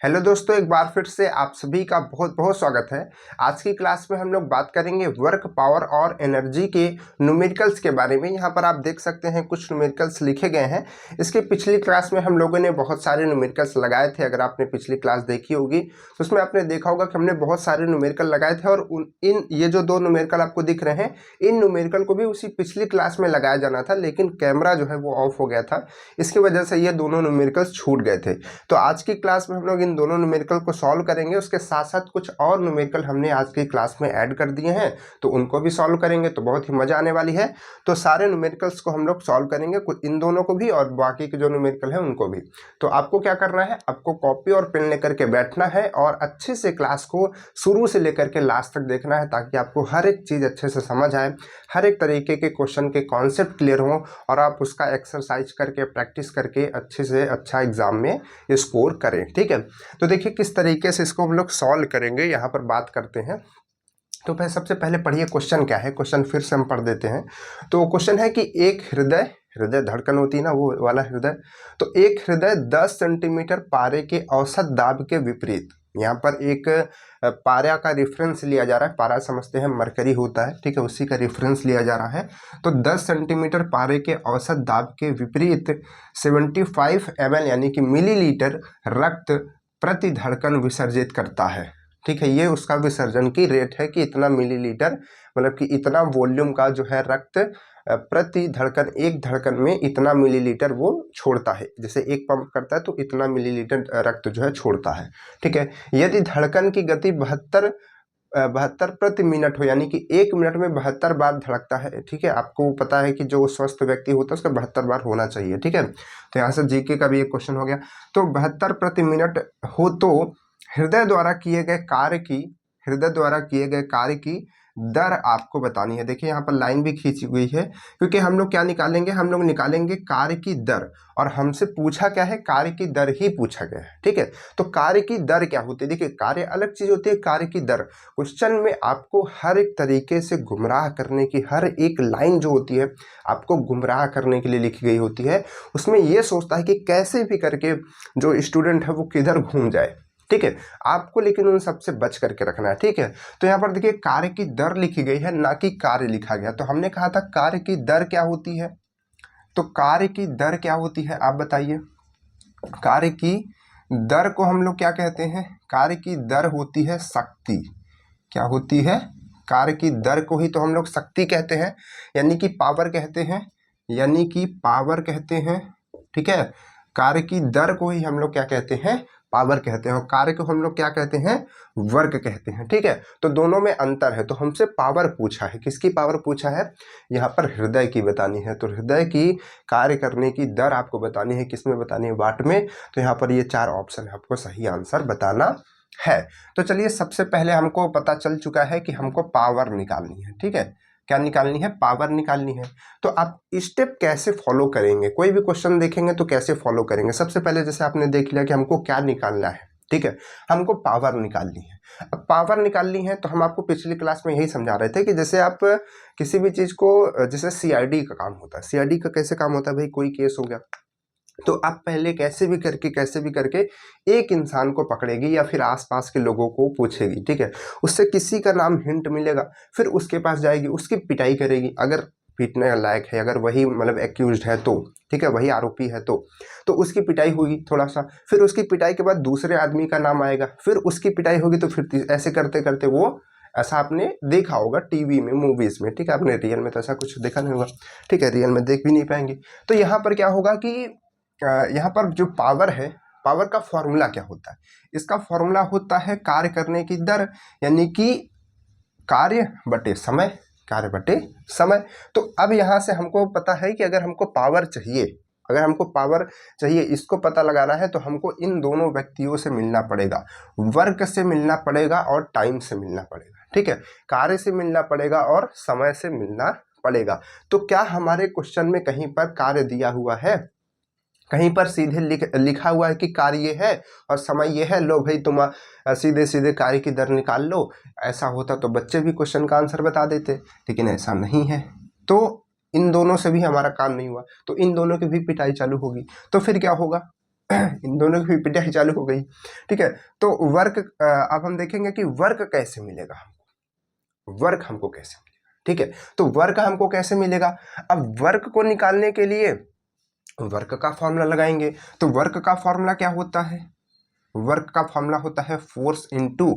Hello दोस्तों, एक बार फिर से आप सभी का बहुत बहुत स्वागत है। आज की क्लास में हम लोग बात करेंगे वर्क, पावर और एनर्जी के न्यूमेरिकल्स के बारे में। यहाँ पर आप देख सकते हैं कुछ न्यूमेरिकल्स लिखे गए हैं। इसके पिछली क्लास में हम लोगों ने बहुत सारे न्यूमेरिकल्स लगाए थे। अगर आपने पिछली क्लास देखी होगी तो उसमें आपने देखा होगा कि हमने बहुत सारे न्यूमेरिकल लगाए थे और ये जो दो न्यूमेरिकल आपको दिख रहे हैं, इन न्यूमेरिकल को भी उसी पिछली क्लास में लगाया जाना था, लेकिन कैमरा जो है वो ऑफ हो गया था। इसकी वजह से ये दोनों न्यूमेरिकल्स छूट गए थे। तो आज की क्लास में हम लोग इन दोनों न्यूमेरिकल को सॉल्व करेंगे। उसके साथ साथ कुछ और न्यूमेरिकल हमने आज की क्लास में ऐड कर दिए हैं, तो उनको भी सॉल्व करेंगे, तो बहुत ही मजा आने वाली है। तो सारे न्यूमेरिकल्स को हम लोग सॉल्व करेंगे, कुछ इन दोनों को भी और बाकी के जो न्यूमेरिकल है उनको भी। तो आपको क्या करना है, आपको कॉपी और पेन लेकर के बैठना है और अच्छे से क्लास को शुरू से लेकर के लास्ट तक देखना है, ताकि आपको हर एक चीज़ अच्छे से समझ आए, हर एक तरीके के क्वेश्चन के कॉन्सेप्ट क्लियर हो और आप उसका एक्सरसाइज करके प्रैक्टिस करके अच्छे से अच्छा एग्जाम में स्कोर करें। ठीक है, तो देखिए किस तरीके से इसको हम लोग सॉल्व करेंगे, यहाँ पर बात करते हैं। तो भाई सबसे पहले पढ़िए क्वेश्चन क्या है। क्वेश्चन फिर से हम पढ़ देते हैं। तो क्वेश्चन है कि एक हृदय हृदय धड़कन होती है ना, वो वाला हृदय। तो एक हृदय 10 सेंटीमीटर पारे के औसत दाब के विपरीत, यहाँ पर एक पारा का रेफरेंस लिया जा रहा है। पारा समझते हैं मरकरी होता है, ठीक है, उसी का रेफरेंस लिया जा रहा है। तो 10 सेंटीमीटर पारे के औसत दाब के विपरीत 75 ml यानी कि मिलीलीटर रक्त प्रति धड़कन विसर्जित करता है। ठीक है, ये उसका विसर्जन की रेट है कि इतना मिलीलीटर, मतलब कि इतना वॉल्यूम का जो है रक्त प्रति धड़कन, एक धड़कन में इतना मिलीलीटर वो छोड़ता है। जैसे एक पंप करता है तो इतना मिलीलीटर रक्त जो है छोड़ता है। ठीक है, यदि धड़कन की गति 72 प्रति मिनट हो, यानी कि 1 मिनट में 72 बार धड़कता है। ठीक है, आपको पता है कि जो स्वस्थ व्यक्ति होता है उसका 72 बार होना चाहिए। ठीक है, तो यहाँ से जीके का भी एक क्वेश्चन हो गया। तो 72 प्रति मिनट हो तो हृदय द्वारा किए गए कार्य की दर आपको बतानी है। देखिए यहाँ पर लाइन भी खींची हुई है, क्योंकि हम लोग क्या निकालेंगे, हम लोग निकालेंगे कार्य की दर। और हमसे पूछा क्या है, कार्य की दर ही पूछा गया है। ठीक है, तो कार्य की दर क्या होती है, देखिए कार्य अलग चीज होती है, कार्य की दर। क्वेश्चन में आपको हर एक तरीके से गुमराह करने की, हर एक लाइन जो होती है आपको गुमराह करने के लिए लिखी गई होती है। उसमें यह सोचता है कि कैसे भी करके जो स्टूडेंट है वो किधर घूम जाए। ठीक है, आपको लेकिन उन सबसे बच करके रखना है। ठीक है, तो यहाँ पर देखिए कार्य की दर लिखी गई है, ना कि कार्य लिखा गया। तो हमने कहा था कार्य की दर क्या होती है, तो कार्य की दर क्या होती है आप बताइए। कार्य की दर को हम लोग क्या कहते हैं, कार्य की दर होती है शक्ति। क्या होती है, कार्य की दर को ही तो हम लोग शक्ति कहते हैं, यानी कि पावर कहते हैं, यानी कि पावर कहते हैं। ठीक है, कार्य की दर को ही हम लोग क्या कहते हैं, पावर कहते हैं, और कार्य को हम लोग क्या कहते हैं, वर्क कहते हैं। ठीक है, तो दोनों में अंतर है। तो हमसे पावर पूछा है, किसकी पावर पूछा है, यहाँ पर हृदय की बतानी है। तो हृदय की कार्य करने की दर आपको बतानी है, किसमें बतानी है, वाट में। तो यहाँ पर ये 4 ऑप्शन है, आपको सही आंसर बताना है। तो चलिए सबसे पहले हमको पता चल चुका है कि हमको पावर निकालनी है। ठीक है, क्या निकालनी है, पावर निकालनी है। तो आप स्टेप कैसे फॉलो करेंगे, कोई भी क्वेश्चन देखेंगे तो कैसे फॉलो करेंगे। सबसे पहले जैसे आपने देख लिया कि हमको क्या निकालना है। ठीक है, हमको पावर निकालनी है। अब पावर निकालनी है तो हम आपको पिछली क्लास में यही समझा रहे थे कि जैसे आप किसी भी चीज को, जैसे सीआईडी का काम होता है। सीआईडी का कैसे काम होता है भाई, कोई केस हो गया तो आप पहले कैसे भी करके एक इंसान को पकड़ेगी या फिर आसपास के लोगों को पूछेगी। ठीक है, उससे किसी का नाम हिंट मिलेगा, फिर उसके पास जाएगी, उसकी पिटाई करेगी। अगर पीटने लायक है, अगर वही मतलब एक्यूज्ड है तो, ठीक है, वही आरोपी है तो उसकी पिटाई होगी थोड़ा सा, फिर उसकी पिटाई के बाद दूसरे आदमी का नाम आएगा, फिर उसकी पिटाई होगी, तो फिर ऐसे करते करते वो, ऐसा आपने देखा होगा टीवी में, मूवीज में। ठीक है, आपने रियल में तो ऐसा कुछ देखा नहीं होगा। ठीक है, रियल में देख भी नहीं पाएंगे। तो यहाँ पर क्या होगा कि यहाँ पर जो पावर है, पावर का फॉर्मूला क्या होता है, इसका फॉर्मूला होता है कार्य करने की दर, यानी कि कार्य बटे समय, कार्य बटे समय। तो अब यहाँ से हमको पता है कि अगर हमको पावर चाहिए, इसको पता लगाना है, तो हमको इन दोनों व्यक्तियों से मिलना पड़ेगा, वर्क से मिलना पड़ेगा और टाइम से मिलना पड़ेगा। ठीक है, कार्य से मिलना पड़ेगा और समय से मिलना पड़ेगा। तो क्या हमारे क्वेश्चन में कहीं पर कार्य दिया हुआ है, कहीं पर सीधे लिखा हुआ है कि कार्य ये है और समय ये है, लो भाई तुम सीधे सीधे कार्य की दर निकाल लो। ऐसा होता तो बच्चे भी क्वेश्चन का आंसर बता देते, लेकिन ऐसा नहीं है। तो इन दोनों से भी हमारा काम नहीं हुआ, तो इन दोनों की भी पिटाई चालू होगी। तो फिर क्या होगा, इन दोनों की पिटाई चालू हो गई, ठीक है। तो वर्क अब हम देखेंगे कि वर्क कैसे मिलेगा हमको, वर्क हमको कैसे मिलेगा, ठीक है। तो वर्क हमको कैसे मिलेगा, अब वर्क को निकालने के लिए वर्क का फॉर्मूला लगाएंगे। तो वर्क का फॉर्मूला क्या होता है, वर्क का फॉर्मूला होता है फोर्स इनटू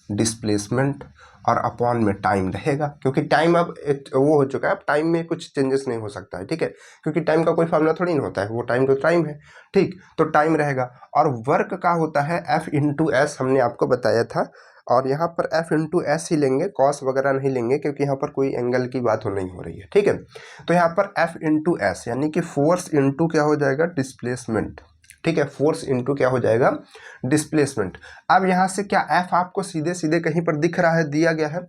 डिस्प्लेसमेंट और अपॉन में टाइम रहेगा, क्योंकि टाइम अब वो हो चुका है, अब टाइम में कुछ चेंजेस नहीं हो सकता है, ठीक है, क्योंकि टाइम का कोई फॉर्मूला थोड़ी ना होता है, वो टाइम तो टाइम है, ठीक। तो टाइम रहेगा और वर्क का होता है एफ इंटू एस, हमने आपको बताया था। और यहाँ पर एफ इंटू एस ही लेंगे, कॉस वगैरह नहीं लेंगे, क्योंकि यहाँ पर कोई एंगल की बात हो नहीं हो रही है, ठीक है। तो यहाँ पर एफ इंटू एस यानी कि फोर्स इंटू क्या हो जाएगा, डिस्प्लेसमेंट, ठीक है, फोर्स इनटू क्या हो जाएगा, डिस्प्लेसमेंट। अब यहां से क्या एफ आपको सीधे सीधे कहीं पर दिख रहा है, दिया गया है,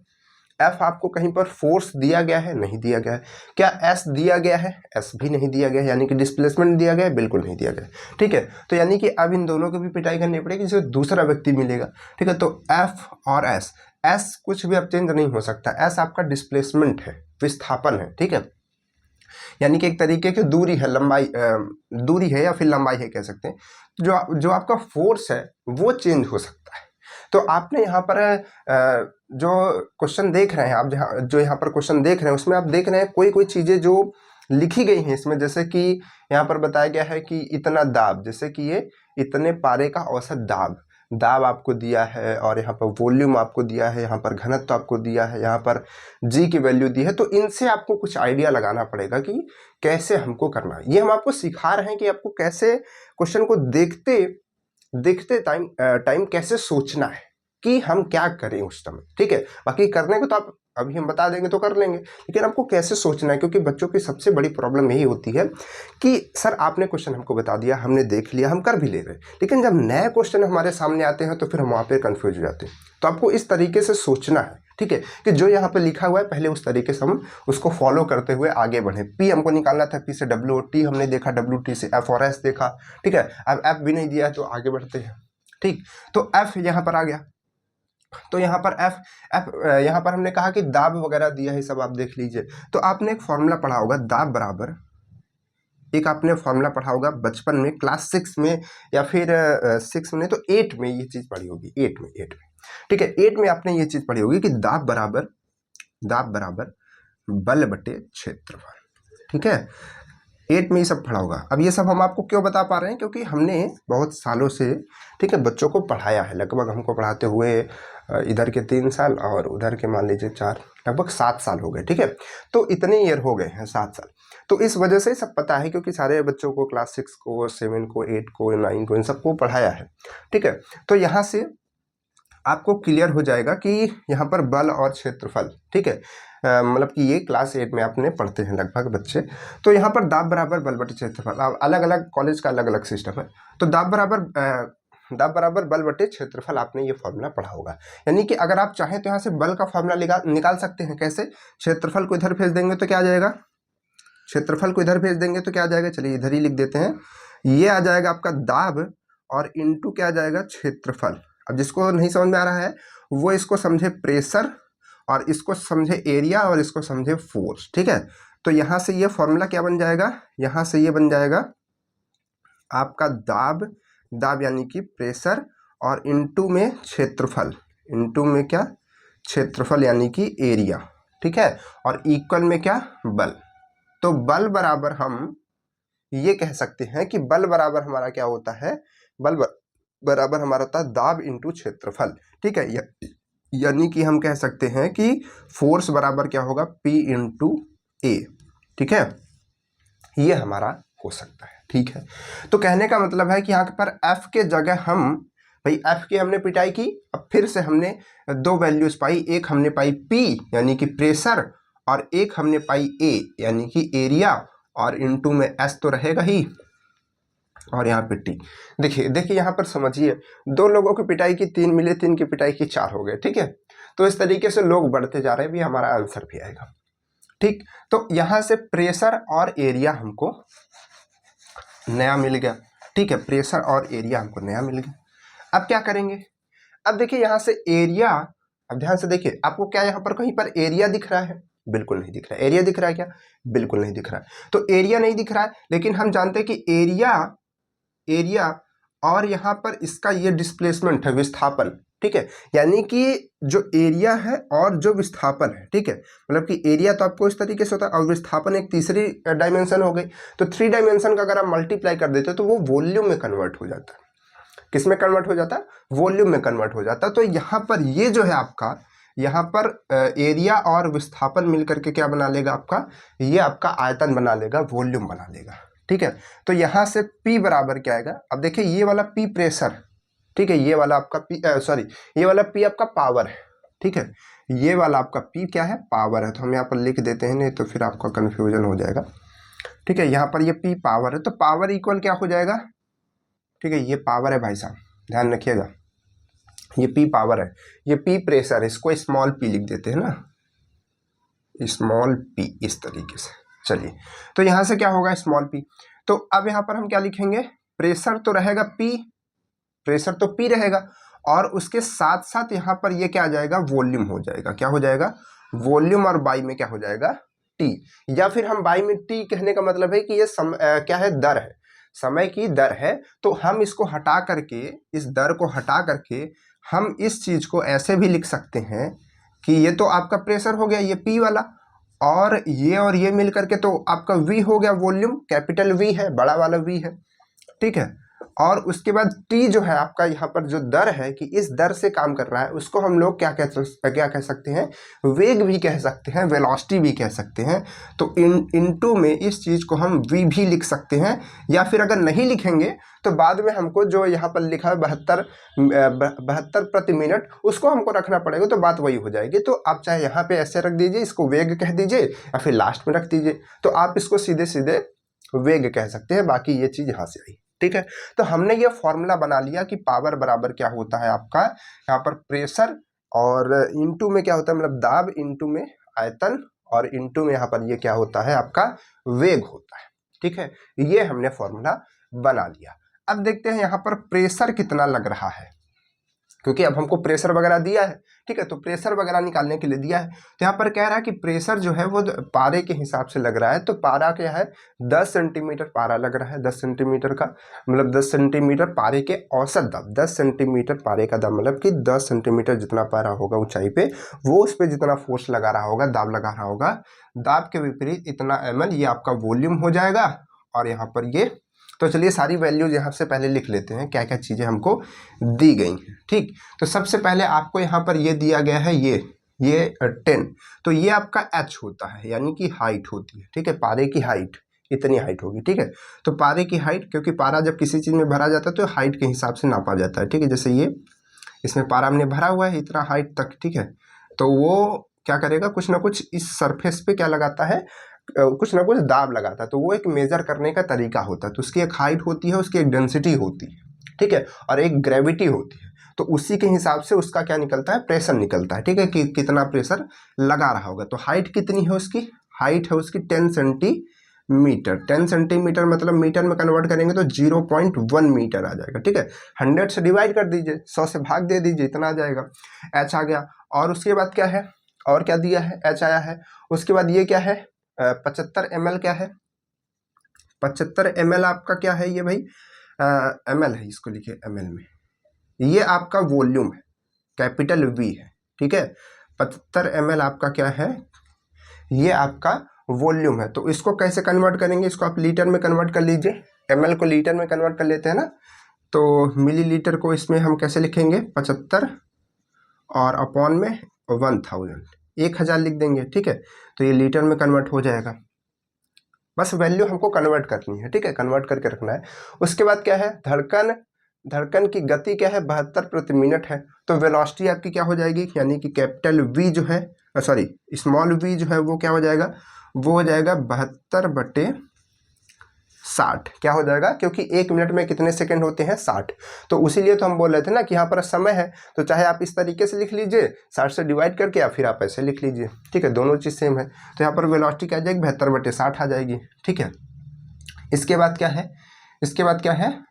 एफ आपको कहीं पर फोर्स दिया गया है, नहीं दिया गया है। क्या एस दिया गया है, एस भी नहीं दिया गया है, यानी कि डिस्प्लेसमेंट दिया गया है, बिल्कुल नहीं दिया गया, ठीक है। तो यानी कि अब इन दोनों की भी पिटाई करनी पड़ेगी, जिसे दूसरा व्यक्ति मिलेगा, ठीक है। तो एफ और एस, एस कुछ भी अब चेंज नहीं हो सकता, एस आपका डिस्प्लेसमेंट है, विस्थापन है, ठीक है, यानी कि एक तरीके की दूरी है, लंबाई दूरी है या फिर लंबाई है कह सकते हैं। जो आपका फोर्स है वो चेंज हो सकता है। तो आपने यहाँ पर जो क्वेश्चन देख रहे हैं आप, जो यहाँ पर क्वेश्चन देख रहे हैं उसमें आप देख रहे हैं कोई कोई चीज़ें जो लिखी गई हैं इसमें, जैसे कि यहाँ पर बताया गया है कि इतना दाब, जैसे कि ये इतने पारे का औसत दाब आपको दिया है, और यहाँ पर वॉल्यूम आपको दिया है, यहाँ पर घनत्व आपको दिया है, यहाँ पर जी की वैल्यू दी है। तो इनसे आपको कुछ आइडिया लगाना पड़ेगा कि कैसे हमको करना है। ये हम आपको सिखा रहे हैं कि आपको कैसे क्वेश्चन को देखते टाइम कैसे सोचना है कि हम क्या करें उस समय, ठीक है। बाकी करने को तो आप अभी हम बता देंगे तो कर लेंगे, लेकिन आपको कैसे सोचना है, क्योंकि बच्चों की सबसे बड़ी प्रॉब्लम यही होती है कि सर आपने क्वेश्चन हमको बता दिया, हमने देख लिया, हम कर भी ले रहे, लेकिन जब नए क्वेश्चन हमारे सामने आते हैं तो फिर हम वहाँ पे कंफ्यूज हो जाते हैं। तो आपको इस तरीके से सोचना है, ठीक है, कि जो यहाँ पे लिखा हुआ है पहले उस तरीके से हम उसको फॉलो करते हुए आगे बढ़े। पी हमको निकालना था, पी से डब्ल्यू, टी हमने देखा, डब्ल्यू टी से एफ और एस देखा, ठीक है। अब एफ भी नहीं दिया है तो आगे बढ़ते हैं, ठीक। तो एफ यहाँ पर आ गया, तो यहाँ पर एफ यहाँ पर हमने कहा कि दाब वगैरह दिया है, सब आप देख लीजिए। तो आपने एक फॉर्मूला पढ़ा होगा, दाब बराबर, एक आपने फॉर्मूला पढ़ा होगा बचपन में, क्लास 6 में या फिर 6 में, तो 8 में ये चीज़ पढ़ी होगी, 8 में, ठीक है, 8 में आपने ये चीज़ पढ़ी होगी कि दाब बराबर बल बटे क्षेत्रफल, ठीक है, 8 में ये सब पढ़ा होगा। अब ये सब हम आपको क्यों बता पा रहे हैं, क्योंकि हमने बहुत सालों से, ठीक है, बच्चों को पढ़ाया है, लगभग हमको पढ़ाते हुए इधर के 3 साल और उधर के मान लीजिए 4, लगभग 7 साल हो गए, ठीक है। तो इतने ईयर हो गए हैं, 7 साल। तो इस वजह से सब पता है, क्योंकि सारे बच्चों को क्लास 6 को, 7 को, 8 को, 9 को, इन सबको पढ़ाया है, ठीक है। तो यहाँ से आपको क्लियर हो जाएगा कि यहाँ पर बल और क्षेत्रफल, ठीक है, मतलब कि ये क्लास 8 में आपने पढ़ते हैं लगभग बच्चे। तो यहाँ पर दाब बराबर बल बटे क्षेत्रफल, अलग अलग कॉलेज का अलग अलग सिस्टम है। तो दाब बराबर बल बटे क्षेत्रफल, आपने ये फॉर्मूला पढ़ा होगा। यानी कि अगर आप चाहें तो यहाँ से बल का फॉर्मूला निकाल सकते हैं। कैसे? क्षेत्रफल को इधर भेज देंगे तो क्या आ जाएगा, क्षेत्रफल को इधर भेज देंगे तो क्या आ जाएगा, चलिए इधर ही लिख देते हैं, ये आ जाएगा आपका दाब और इनटू क्या आ जाएगा, क्षेत्रफल। अब जिसको नहीं समझ में आ रहा है वो इसको समझे प्रेशर, और इसको समझे एरिया, और इसको समझे फोर्स, ठीक है। तो यहाँ से ये फॉर्मूला क्या बन जाएगा, यहाँ से ये बन जाएगा आपका दाब यानी कि प्रेशर, और इनटू में क्षेत्रफल, इनटू में क्या, क्षेत्रफल यानी कि एरिया, ठीक है, और इक्वल में क्या, बल। तो बल बराबर हम ये कह सकते हैं कि बल बराबर हमारा क्या होता है, बल बराबर हमारा होता है दाब इंटू क्षेत्रफल, ठीक है। यानी कि हम कह सकते हैं कि फोर्स बराबर क्या होगा, P इंटू ए, ठीक है, ये हमारा हो सकता है, ठीक है। तो कहने का मतलब है कि यहाँ पर F के जगह हम, भाई F की हमने पिटाई की, अब फिर से हमने 2 वैल्यूज पाई, एक हमने पाई P यानी कि प्रेशर, और एक हमने पाई A यानी कि एरिया, और इनटू में S तो रहेगा ही, और यहाँ पे T। देखिए यहाँ पर समझिए, 2 लोगों की पिटाई की 3 मिले, 3 की पिटाई की 4 हो गए, ठीक है। तो इस तरीके से लोग बढ़ते जा रहे हैं, भी हमारा आंसर भी आएगा, ठीक। तो यहाँ से प्रेशर और एरिया हमको नया मिल गया, ठीक है, प्रेशर और एरिया हमको नया मिल गया। अब क्या करेंगे, अब देखिए यहाँ से एरिया, अब ध्यान से देखिए, आपको क्या यहाँ पर कहीं पर एरिया दिख रहा है, बिल्कुल नहीं दिख रहा है। एरिया दिख रहा है क्या, बिल्कुल नहीं दिख रहा है। तो एरिया नहीं दिख रहा है, लेकिन हम जानते हैं कि एरिया और यहाँ पर इसका ये डिस्प्लेसमेंट है, विस्थापन, ठीक है। यानी कि जो एरिया है और जो विस्थापन है, ठीक है, मतलब कि एरिया तो आपको इस तरीके से होता है और विस्थापन एक तीसरी डायमेंशन हो गई। तो 3 डायमेंशन का अगर आप मल्टीप्लाई कर देते हो तो वो वॉल्यूम में कन्वर्ट हो जाता है। किस में कन्वर्ट हो जाता है? वॉल्यूम में कन्वर्ट हो जाता है। तो यहाँ पर ये जो है आपका, यहाँ पर एरिया और विस्थापन मिलकर के क्या बना लेगा आपका, ये आपका आयतन बना लेगा, वॉल्यूम बना लेगा, ठीक है। तो यहाँ से P बराबर क्या आएगा? अब देखिए ये वाला P प्रेशर, ठीक है, ये वाला आपका P ये वाला P आपका पावर है, ठीक है, ये वाला आपका P क्या है? पावर है। तो हम यहाँ पर लिख देते हैं, नहीं तो फिर आपका कन्फ्यूजन हो जाएगा, ठीक है। यहाँ पर ये P पावर है, तो पावर इक्वल क्या हो जाएगा? ठीक है, ये पावर है भाई साहब, ध्यान रखिएगा, ये P पावर है, ये P प्रेशर है, इसको स्मॉल p लिख देते हैं ना, स्मॉल p, इस तरीके से। चलिए, तो यहाँ से क्या होगा? Small p। तो अब यहाँ पर हम क्या लिखेंगे? प्रेशर तो रहेगा P, प्रेशर तो P रहेगा, और उसके साथ साथ यहाँ पर ये क्या आ जाएगा? वॉल्यूम हो जाएगा। क्या हो जाएगा? वॉल्यूम, और बाई में क्या हो जाएगा? T। या फिर हम बाई में T कहने का मतलब है कि ये क्या है? दर है, समय की दर है। तो हम इसको हटा करके, इस दर को हटा करके हम इस चीज को ऐसे भी लिख सकते हैं कि ये तो आपका प्रेशर हो गया, ये P वाला, और ये मिल करके तो आपका V हो गया, वॉल्यूम, कैपिटल V है, बड़ा वाला V है, ठीक है। और उसके बाद T जो है आपका, यहाँ पर जो दर है कि इस दर से काम कर रहा है, उसको हम लोग क्या कह सकते हैं? वेग भी कह सकते हैं, वेलोसिटी भी कह सकते हैं। तो इनटू में इस चीज को हम V भी लिख सकते हैं, या फिर अगर नहीं लिखेंगे तो बाद में हमको जो यहाँ पर लिखा है 72 प्रति मिनट, उसको हमको रखना पड़ेगा, तो बात वही हो जाएगी। तो आप चाहे यहाँ पे ऐसे रख दीजिए, इसको वेग कह दीजिए, या फिर लास्ट में रख दीजिए, तो आप इसको सीधे सीधे वेग कह सकते हैं। बाकी ये चीज यहाँ से आई, ठीक है। तो हमने ये फॉर्मूला बना लिया कि पावर बराबर क्या होता है आपका, यहाँ पर प्रेशर, और इनटू में क्या होता है, मतलब दाब, इनटू में आयतन, और इनटू में यहाँ पर ये क्या होता है आपका? वेग होता है, ठीक है। ये हमने फॉर्मूला बना लिया। अब देखते हैं यहाँ पर प्रेशर कितना लग रहा है, क्योंकि अब हमको प्रेशर वगैरह दिया है, ठीक है। तो प्रेशर वगैरह निकालने के लिए दिया है, तो यहाँ पर कह रहा है कि प्रेशर जो है वो पारे के हिसाब से लग रहा है। तो पारा क्या है? 10 सेंटीमीटर पारा लग रहा है। 10 सेंटीमीटर का मतलब 10 सेंटीमीटर पारे के औसत दाब, 10 सेंटीमीटर पारे का दाब, मतलब कि 10 सेंटीमीटर जितना पारा होगा ऊंचाई पे, वो उस पर जितना फोर्स लगा रहा होगा, दाब लगा रहा होगा, दाब के विपरीत इतना ml, ये आपका वॉल्यूम हो जाएगा। और यहाँ पर ये, तो चलिए सारी वैल्यूज यहाँ से पहले लिख लेते हैं, क्या क्या चीज़ें हमको दी गई हैं, ठीक। तो सबसे पहले आपको यहाँ पर ये दिया गया है, ये 10, तो ये आपका h होता है, यानी कि हाइट होती है, ठीक है। पारे की हाइट इतनी हाइट होगी, ठीक है। तो पारे की हाइट, क्योंकि पारा जब किसी चीज़ में भरा जाता है तो हाइट के हिसाब से नापा जाता है, ठीक है। जैसे ये इसमें पारा हमने भरा हुआ है इतना हाइट तक, ठीक है। तो वो क्या करेगा? कुछ ना कुछ इस सरफेस पे क्या लगाता है? कुछ ना कुछ दाब लगाता है। तो वो एक मेजर करने का तरीका होता है। तो उसकी एक हाइट होती है, उसकी एक डेंसिटी होती है, ठीक है, और एक ग्रेविटी होती है। तो उसी के हिसाब से उसका क्या निकलता है? प्रेशर निकलता है, ठीक है, कि कितना प्रेशर लगा रहा होगा। तो हाइट कितनी है उसकी? हाइट है उसकी 10 सेंटीमीटर। 10 सेंटीमीटर मतलब मीटर में कन्वर्ट करेंगे तो 0.1 मीटर आ जाएगा, ठीक है। 100 से डिवाइड कर दीजिए, 100 से भाग दे दीजिए, इतना आ जाएगा। एच आ गया। और उसके बाद क्या है? और क्या दिया है? एच आया है। उसके बाद ये क्या है? 75 ml क्या है? 75 ml आपका क्या है ये भाई? ml है, इसको लिखिए ml में। ये आपका वॉल्यूम है, कैपिटल V है, ठीक है। 75 ml आपका क्या है? ये आपका वॉल्यूम है। तो इसको कैसे कन्वर्ट करेंगे? इसको आप लीटर में कन्वर्ट कर लीजिए, ml को लीटर में कन्वर्ट कर लेते हैं ना। तो मिलीलीटर को इसमें हम कैसे लिखेंगे? 75 और अपॉन में 1000, 1000 लिख देंगे, ठीक है। तो ये लीटर में कन्वर्ट हो जाएगा। बस वैल्यू हमको कन्वर्ट करनी है, ठीक है, कन्वर्ट करके रखना है। उसके बाद क्या है? धड़कन की गति क्या है? 72 प्रति मिनट है। तो वेलोसिटी आपकी क्या हो जाएगी? यानी कि कैपिटल V जो है, सॉरी स्मॉल v जो है वो क्या हो जाएगा? वो हो जाएगा 72/60। क्या हो जाएगा? क्योंकि 1 मिनट में कितने सेकंड होते हैं? 60। तो उसीलिए तो हम बोल रहे थे ना कि यहाँ पर समय है, तो चाहे आप इस तरीके से लिख लीजिए 60 से डिवाइड करके, या फिर आप ऐसे लिख लीजिए, ठीक है, दोनों चीज़ सेम है। तो यहाँ पर वेलोसिटी क्या आ जाएगी? 72/60 आ जाएगी, ठीक है। इसके बाद क्या है? इसके बाद क्या है?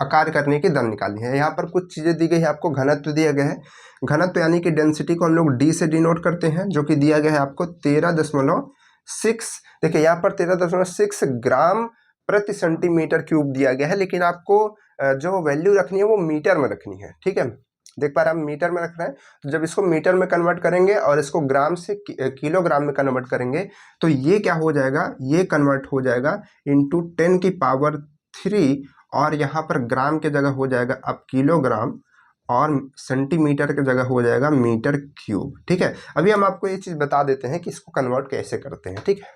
आकार करने की दर निकालनी है। यहाँ पर कुछ चीज़ें दी गई है आपको, घनत्व दिया गया है। घनत्व यानी कि डेंसिटी को हम लोग D से डिनोट करते हैं, जो कि दिया गया है आपको 13.6। देखिए यहाँ पर 13.6 ग्राम प्रति सेंटीमीटर क्यूब दिया गया है, लेकिन आपको जो वैल्यू रखनी है वो मीटर में रखनी है। ठीक है, देख पा रहे हैं हम मीटर में रख रहे हैं, तो जब इसको मीटर में कन्वर्ट करेंगे और इसको ग्राम से किलोग्राम में कन्वर्ट करेंगे तो ये क्या हो जाएगा, ये कन्वर्ट हो जाएगा इंटू 10⁻³ और यहाँ पर ग्राम के जगह हो जाएगा अब किलोग्राम और सेंटीमीटर की जगह हो जाएगा मीटर क्यूब। ठीक है, अभी हम आपको ये चीज़ बता देते हैं कि इसको कन्वर्ट कैसे करते हैं। ठीक है,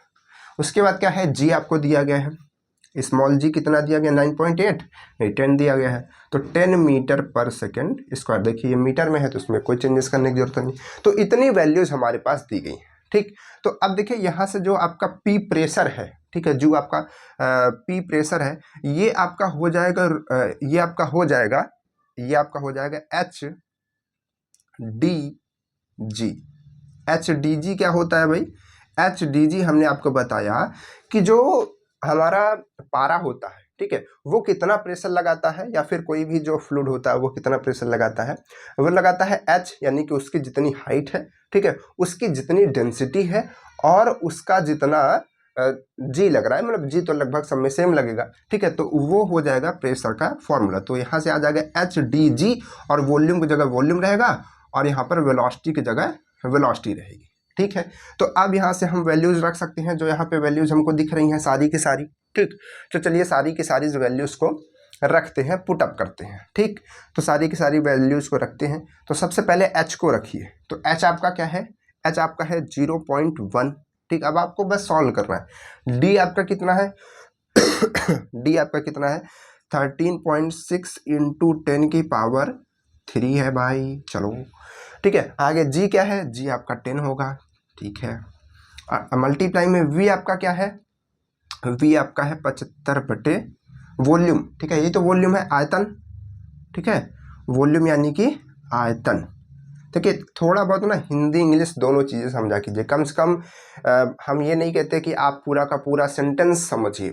उसके बाद क्या है, जी आपको दिया गया है, स्मॉल जी कितना दिया गया 9.8 नहीं 10 दिया गया है, तो 10 मीटर पर सेकेंड स्क्वायर। देखिए ये मीटर में है तो इसमें कोई चेंजेस करने की जरूरत नहीं, तो इतनी वैल्यूज हमारे पास दी गई है। ठीक, तो अब देखिए यहाँ से जो आपका पी प्रेशर है, ठीक है, जो आपका पी प्रेशर है ये आपका हो जाएगा ये आपका हो जाएगा H D G. H D G क्या होता है भाई, एच डी जी हमने आपको बताया कि जो हमारा पारा होता है, ठीक है, वो कितना प्रेशर लगाता है, या फिर कोई भी जो फ्लूइड होता है वो कितना प्रेशर लगाता है, वो लगाता है एच, यानी कि उसकी जितनी हाइट है, ठीक है, उसकी जितनी डेंसिटी है और उसका जितना जी लग रहा है, मतलब जी तो लगभग सब में सेम लगेगा। ठीक है, तो वो हो जाएगा प्रेशर का फॉर्मूला। तो यहाँ से आ जाएगा एच डी जी और वॉल्यूम की जगह वॉल्यूम रहेगा और यहाँ पर वेलोसिटी की जगह वेलोसिटी रहेगी। ठीक है, तो अब यहाँ से हम वैल्यूज रख सकते हैं, जो यहाँ पे वैल्यूज हमको दिख रही हैं सारी की सारी। ठीक, तो चलिए सारी की सारी वैल्यूज को रखते हैं, पुट अप करते हैं। ठीक, तो सारी की सारी वैल्यूज को रखते हैं। तो सबसे पहले एच को रखिए, तो एच आपका क्या है, एच आपका है 0.1। ठीक, अब आपको बस सॉल्व करना है। डी आपका कितना है डी आपका कितना है 13.6 इंटू 10⁻³ है भाई। चलो ठीक है, आगे जी क्या है, जी आपका 10 होगा। ठीक है, मल्टीप्लाई में वी आपका क्या है, वी आपका है 75 बटे वॉल्यूम। ठीक है, ये तो वॉल्यूम है, आयतन। ठीक है, वॉल्यूम यानी कि आयतन। देखिए थोड़ा बहुत ना हिंदी इंग्लिश दोनों चीज़ें समझा कीजिए, कम से कम हम ये नहीं कहते कि आप पूरा का पूरा सेंटेंस समझिए।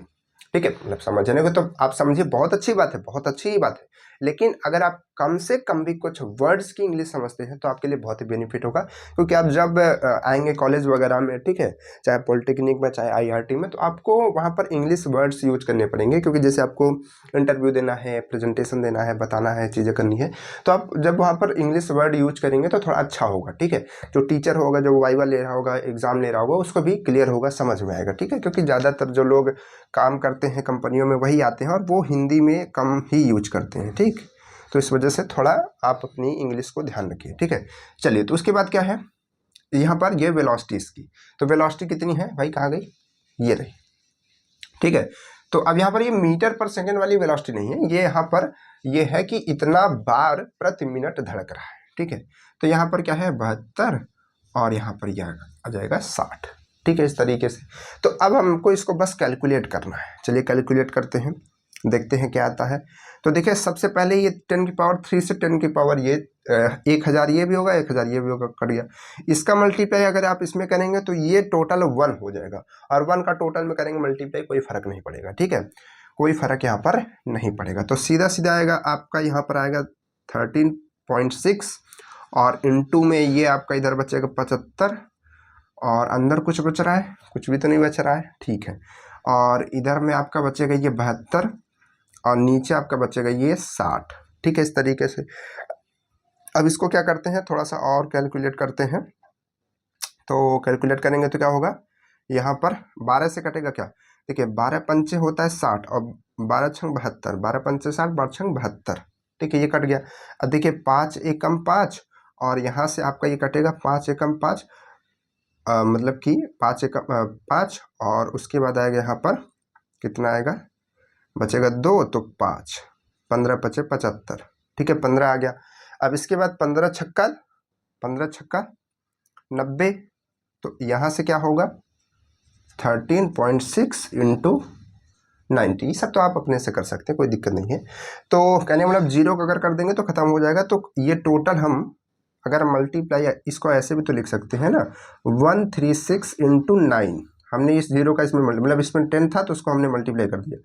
ठीक है, मतलब समझने को तो आप समझिए, बहुत अच्छी बात है, बहुत अच्छी ही बात है, लेकिन अगर आप कम से कम भी कुछ वर्ड्स की इंग्लिश समझते हैं तो आपके लिए बहुत ही बेनिफिट होगा। क्योंकि आप जब आएंगे कॉलेज वगैरह में, ठीक है, चाहे पॉलिटेक्निक में चाहे आईआईटी में, तो आपको वहाँ पर इंग्लिश वर्ड्स यूज करने पड़ेंगे। क्योंकि जैसे आपको इंटरव्यू देना है, प्रेजेंटेशन देना है, बताना है, चीज़ें करनी है, तो आप जब वहाँ पर इंग्लिश वर्ड यूज करेंगे तो थोड़ा अच्छा होगा। ठीक है, जो टीचर होगा, जो वाइवा ले रहा होगा, एग्जाम ले रहा होगा, उसको भी क्लियर होगा, समझ में आएगा। ठीक है, क्योंकि ज़्यादातर जो लोग काम करते हैं कंपनियों में वही आते हैं और वो हिंदी में कम ही यूज करते हैं। ठीक, तो इस वजह से थोड़ा आप अपनी इंग्लिश को ध्यान रखिए। ठीक है, चलिए, तो उसके बाद क्या है, यहाँ पर ये वेलोसिटी इसकी, तो वेलोसिटी कितनी है भाई, कहाँ गई, ये रही। ठीक है, तो अब यहाँ पर ये मीटर पर सेकंड वाली वेलोसिटी नहीं है, ये यहाँ पर ये है कि इतना बार प्रति मिनट धड़क रहा है। ठीक है, तो यहाँ पर क्या है 72 और यहाँ पर यह आ जाएगा 60। ठीक है, इस तरीके से। तो अब हमको इसको बस कैलकुलेट करना है। चलिए कैलकुलेट करते हैं, देखते हैं क्या आता है। तो देखिए सबसे पहले ये 10⁻³ से 10⁻, ये 1000 ये भी होगा, 1000 ये भी होगा, कट गया। इसका मल्टीप्लाई अगर आप इसमें करेंगे तो ये टोटल 1 हो जाएगा, और 1 का टोटल में करेंगे मल्टीप्लाई, कोई फर्क नहीं पड़ेगा। ठीक है, कोई फर्क यहाँ पर नहीं पड़ेगा। तो सीधा सीधा आएगा आपका, यहाँ पर आएगा 13.6 और इंटू में ये आपका इधर बचेगा 75 और अंदर कुछ बच रहा है, कुछ भी तो नहीं बच रहा है। ठीक है, और इधर में आपका बचेगा ये 72 और नीचे आपका बचेगा ये 60। ठीक है, इस तरीके से। अब इसको क्या करते हैं, थोड़ा सा और कैलकुलेट करते हैं। तो कैलकुलेट करेंगे तो क्या होगा, यहाँ पर 12 से कटेगा क्या, देखिए 12 पंचे होता है 60 और 12 छंग 72, 12 पंचे 60, 12 छंग 72। ठीक है, ये कट गया। अब देखिए 5 एकम 5 और यहाँ से आपका ये कटेगा 5 एकम 5, मतलब कि 5 एकम 5 और उसके बाद आएगा यहाँ पर कितना आएगा, बचेगा 2 तो 5, 15 पचे 75। ठीक है, 15 आ गया। अब इसके बाद 15 छक्का 90, तो यहाँ से क्या होगा 13.6 इंटू 90। सब तो आप अपने से कर सकते हैं, कोई दिक्कत नहीं है। तो कहने मतलब 0 अगर कर देंगे तो ख़त्म हो जाएगा। तो ये टोटल हम अगर मल्टीप्लाई, इसको ऐसे भी तो लिख सकते हैं ना, 136 इंटू 9। हमने इस 0 का इसमें मतलब इसमें 10 था तो उसको हमने मल्टीप्लाई कर दिया,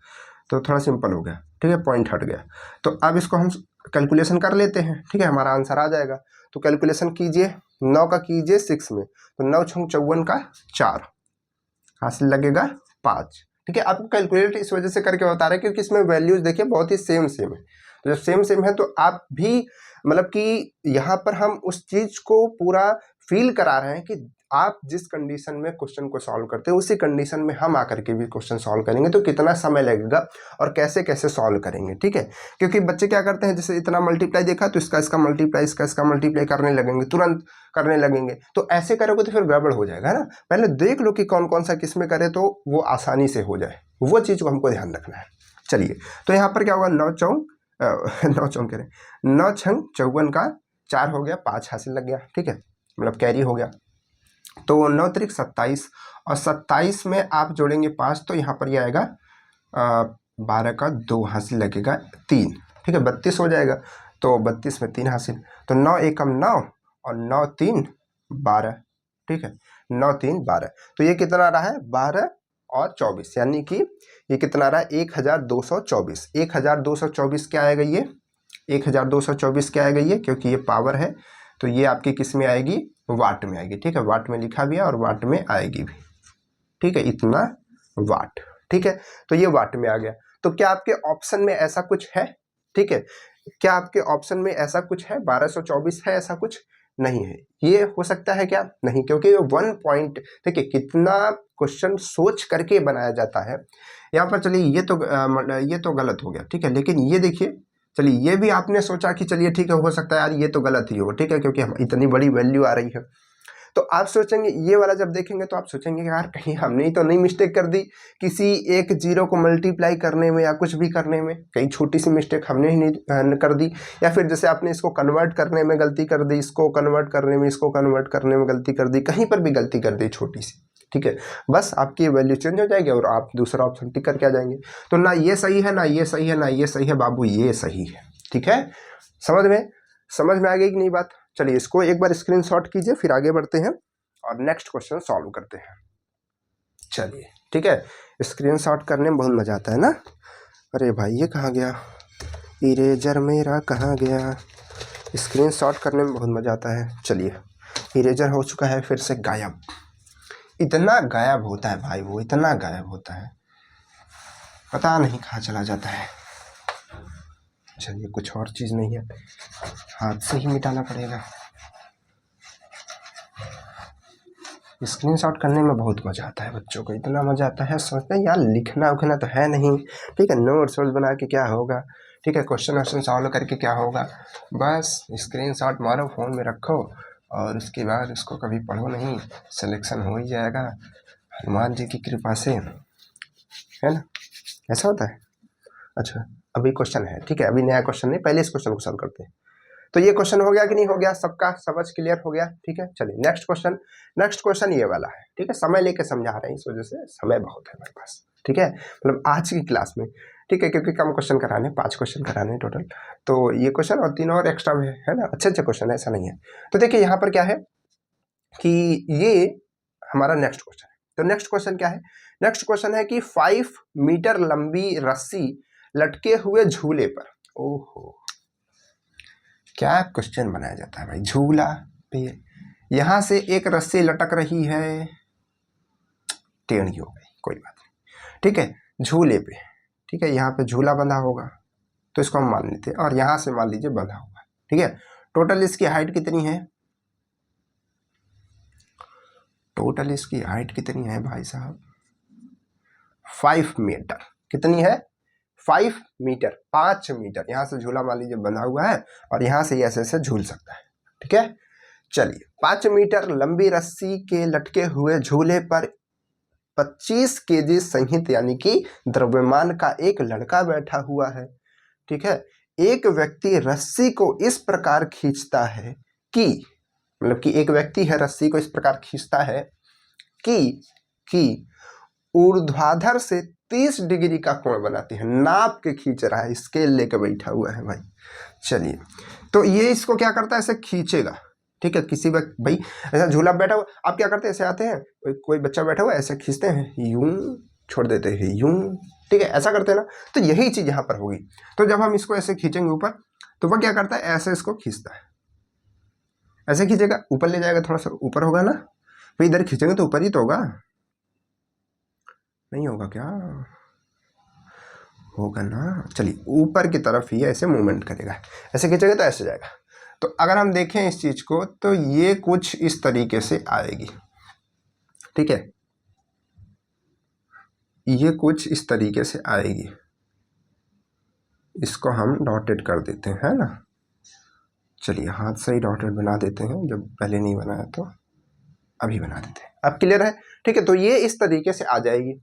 तो थोड़ा सिंपल हो गया। ठीक है, पॉइंट हट गया। तो अब इसको हम कैलकुलेशन कर लेते हैं। ठीक है, हमारा आंसर आ जाएगा। तो कैलकुलेशन कीजिए, 9 का कीजिए 6 में, तो 9 छंग 54 का 4, हासिल लगेगा 5। ठीक है, आपको कैलकुलेट इस वजह से करके बता रहे हैं क्योंकि इसमें वैल्यूज देखिए बहुत ही सेम सेम है। तो जब सेम सेम है तो आप भी मतलब कि यहाँ पर हम उस चीज को पूरा फील करा रहे हैं कि आप जिस कंडीशन में क्वेश्चन को सॉल्व करते हैं उसी कंडीशन में हम आकर के भी क्वेश्चन सॉल्व करेंगे, तो कितना समय लगेगा और कैसे कैसे सॉल्व करेंगे। ठीक है, क्योंकि बच्चे क्या करते हैं, जैसे इतना मल्टीप्लाई देखा तो इसका मल्टीप्लाई, इसका मल्टीप्लाई करने लगेंगे, तुरंत करने लगेंगे। तो ऐसे करोगे तो फिर गड़बड़ हो जाएगा ना। पहले देख लो कि कौन कौन सा किस में करे तो वो आसानी से हो जाए, वो चीज़ को हमको ध्यान रखना है। चलिए, तो यहाँ पर क्या होगा, 9 चौंग 9 चौंग कह रहे 9 छंग 54 का 4 हो गया, 5 हासिल लग गया। ठीक है, मतलब कैरी हो गया। तो 9 तरीक 27 और 27 में आप जोड़ेंगे 5 तो यहाँ पर ये आएगा 12 का 2 हासिल लगेगा 3। ठीक है, 32 हो जाएगा। तो 32 में 3 हासिल, तो 9 एकम 9 और 9 3 12। ठीक है, 9 3 12। तो ये कितना रहा है, 12 और 24, यानी कि ये कितना रहा है, 1224। 1224 क्या आएगा ये, 1224 क्या आएगा ये, क्योंकि ये पावर है तो ये आपकी किस में आएगी, वाट में आएगी। ठीक है, वाट में लिखा भी है और वाट में आएगी भी। ठीक है, इतना वाट। ठीक है, तो ये वाट में आ गया। तो क्या आपके ऑप्शन में ऐसा कुछ है, ठीक है, क्या आपके ऑप्शन में ऐसा कुछ है, 1224 है, ऐसा कुछ नहीं है। ये हो सकता है क्या, नहीं, क्योंकि 1 पॉइंट, ठीक है, कितना क्वेश्चन सोच करके बनाया जाता है यहाँ पर। चलिए ये तो गलत हो गया। ठीक है, लेकिन ये देखिए, चलिए ये भी आपने सोचा कि चलिए ठीक है, हो सकता है यार ये तो गलत ही हो। ठीक है, क्योंकि हम इतनी बड़ी वैल्यू आ रही है, तो आप सोचेंगे ये वाला जब देखेंगे तो आप सोचेंगे यार कहीं हमने ही तो नहीं मिस्टेक कर दी किसी एक जीरो को मल्टीप्लाई करने में या कुछ भी करने में, कहीं छोटी सी मिस्टेक हमने ही नहीं कर दी, या फिर जैसे आपने इसको कन्वर्ट करने में गलती कर दी, इसको कन्वर्ट करने में, इसको कन्वर्ट करने में गलती कर दी, कहीं पर भी गलती कर दी छोटी सी। ठीक है, बस आपकी वैल्यू चेंज हो जाएगी और आप दूसरा ऑप्शन टिक करके आ जाएंगे। तो ना ये सही है, ना ये सही है, ना ये सही है बाबू, ये सही है। ठीक है, समझ में आ गई कि नहीं बात। चलिए इसको एक बार स्क्रीनशॉट कीजिए, फिर आगे बढ़ते हैं और नेक्स्ट क्वेश्चन सॉल्व करते हैं। चलिए ठीक है, स्क्रीनशॉट करने में बहुत मजा आता है ना। अरे भाई ये कहाँ गया, इरेजर मेरा कहाँ गया, स्क्रीनशॉट करने में बहुत मजा आता है। चलिए, इरेजर हो चुका है फिर से गायब। इतना गायब होता है भाई, वो इतना गायब होता है, पता नहीं कहाँ चला जाता है। चलिए, कुछ और चीज़ नहीं है, हाथ से ही मिटाना पड़ेगा। स्क्रीनशॉट करने में बहुत मज़ा आता है, बच्चों को इतना मज़ा आता है, सोचते हैं यार लिखना उखना तो है नहीं। ठीक है, नोट्स वोट्स बना के क्या होगा, ठीक है, क्वेश्चन वोश्चन सॉल्व करके क्या होगा, बस स्क्रीनशॉट मारो, फ़ोन में रखो और उसके बाद उसको कभी पढ़ो नहीं, सिलेक्शन हो ही जाएगा हनुमान जी की कृपा से, है ना, ऐसा होता है। अच्छा, अभी क्वेश्चन है, ठीक है, अभी नया क्वेश्चन नहीं, पहले इस क्वेश्चन को सॉल्व करते हैं। तो ये क्वेश्चन हो गया कि नहीं हो गया, सबका समझ क्लियर हो गया। ठीक है, चलिए नेक्स्ट क्वेश्चन ये वाला है। ठीक है, समय लेके समझा रहे हैं, इस वजह से समय बहुत है हमारे पास। ठीक है, मतलब आज की क्लास में, ठीक है, क्योंकि कम क्वेश्चन कराने, 5 क्वेश्चन कराने टोटल, तो ये क्वेश्चन और 3 और एक्स्ट्रा में है ना, अच्छे क्वेश्चन है, ऐसा नहीं है। तो देखिए यहाँ पर क्या है कि ये हमारा नेक्स्ट क्वेश्चन है। तो नेक्स्ट क्वेश्चन क्या है, नेक्स्ट क्वेश्चन है कि 5 मीटर लंबी रस्सी लटके हुए झूले पर, ओहो क्या क्वेश्चन बनाया जाता है भाई, झूला पे यहां से एक रस्सी लटक रही है, टेढ़ी हो गई, कोई बात नहीं। ठीक है, झूले पे, ठीक है, यहाँ पे झूला बंधा होगा तो इसको हम मान लेते हैं, और यहां से मान लीजिए बंधा होगा। ठीक है, टोटल इसकी हाइट कितनी है, टोटल इसकी हाइट कितनी है भाई साहब, 5 मीटर। कितनी है, 5 मीटर, 5 मीटर। यहाँ से झूला मान लीजिए बंधा हुआ है और यहाँ से ऐसे ऐसे झूल सकता है। ठीक है, चलिए 5 मीटर लंबी रस्सी के लटके हुए झूले पर 25 केजी संहित यानी कि द्रव्यमान का एक लड़का बैठा हुआ है। ठीक है, एक व्यक्ति रस्सी को इस प्रकार खींचता है कि, मतलब कि एक व्यक्ति है रस्सी को इस प्रकार खींचता है कि ऊर्ध्वाधर से 30 डिग्री का कोण बनाती है। नाप के खींच रहा है, स्केल लेके बैठा हुआ है भाई। चलिए, तो ये इसको क्या करता है, ऐसे खींचेगा। ठीक है, किसी वक्त भाई ऐसा झूला बैठा हुआ, आप क्या करते हैं, ऐसे आते हैं, कोई बच्चा बैठा हुआ ऐसे खींचते हैं, यूं छोड़ देते हैं, यूं, ठीक है, ऐसा करते हैं ना। तो यही चीज यहाँ पर होगी। तो जब हम इसको ऐसे खींचेंगे ऊपर, तो वह क्या करता है, ऐसे इसको खींचता है, ऐसे खींचेगा, ऊपर ले जाएगा, थोड़ा सा ऊपर होगा ना, फिर इधर खींचेंगे तो ऊपर ही तो होगा। नहीं होगा क्या? होगा ना। चलिए, ऊपर की तरफ ही ऐसे मूवमेंट करेगा, ऐसे खींचेगा तो ऐसे जाएगा। तो अगर हम देखें इस चीज को तो ये कुछ इस तरीके से आएगी, ठीक है, ये कुछ इस तरीके से आएगी। इसको हम डॉटेड कर देते हैं ना। चलिए हाथ से ही डॉटेड बना देते हैं, जब पहले नहीं बनाया तो अभी बना देते हैं। अब क्लियर है? ठीक है, तो ये इस तरीके से आ जाएगी,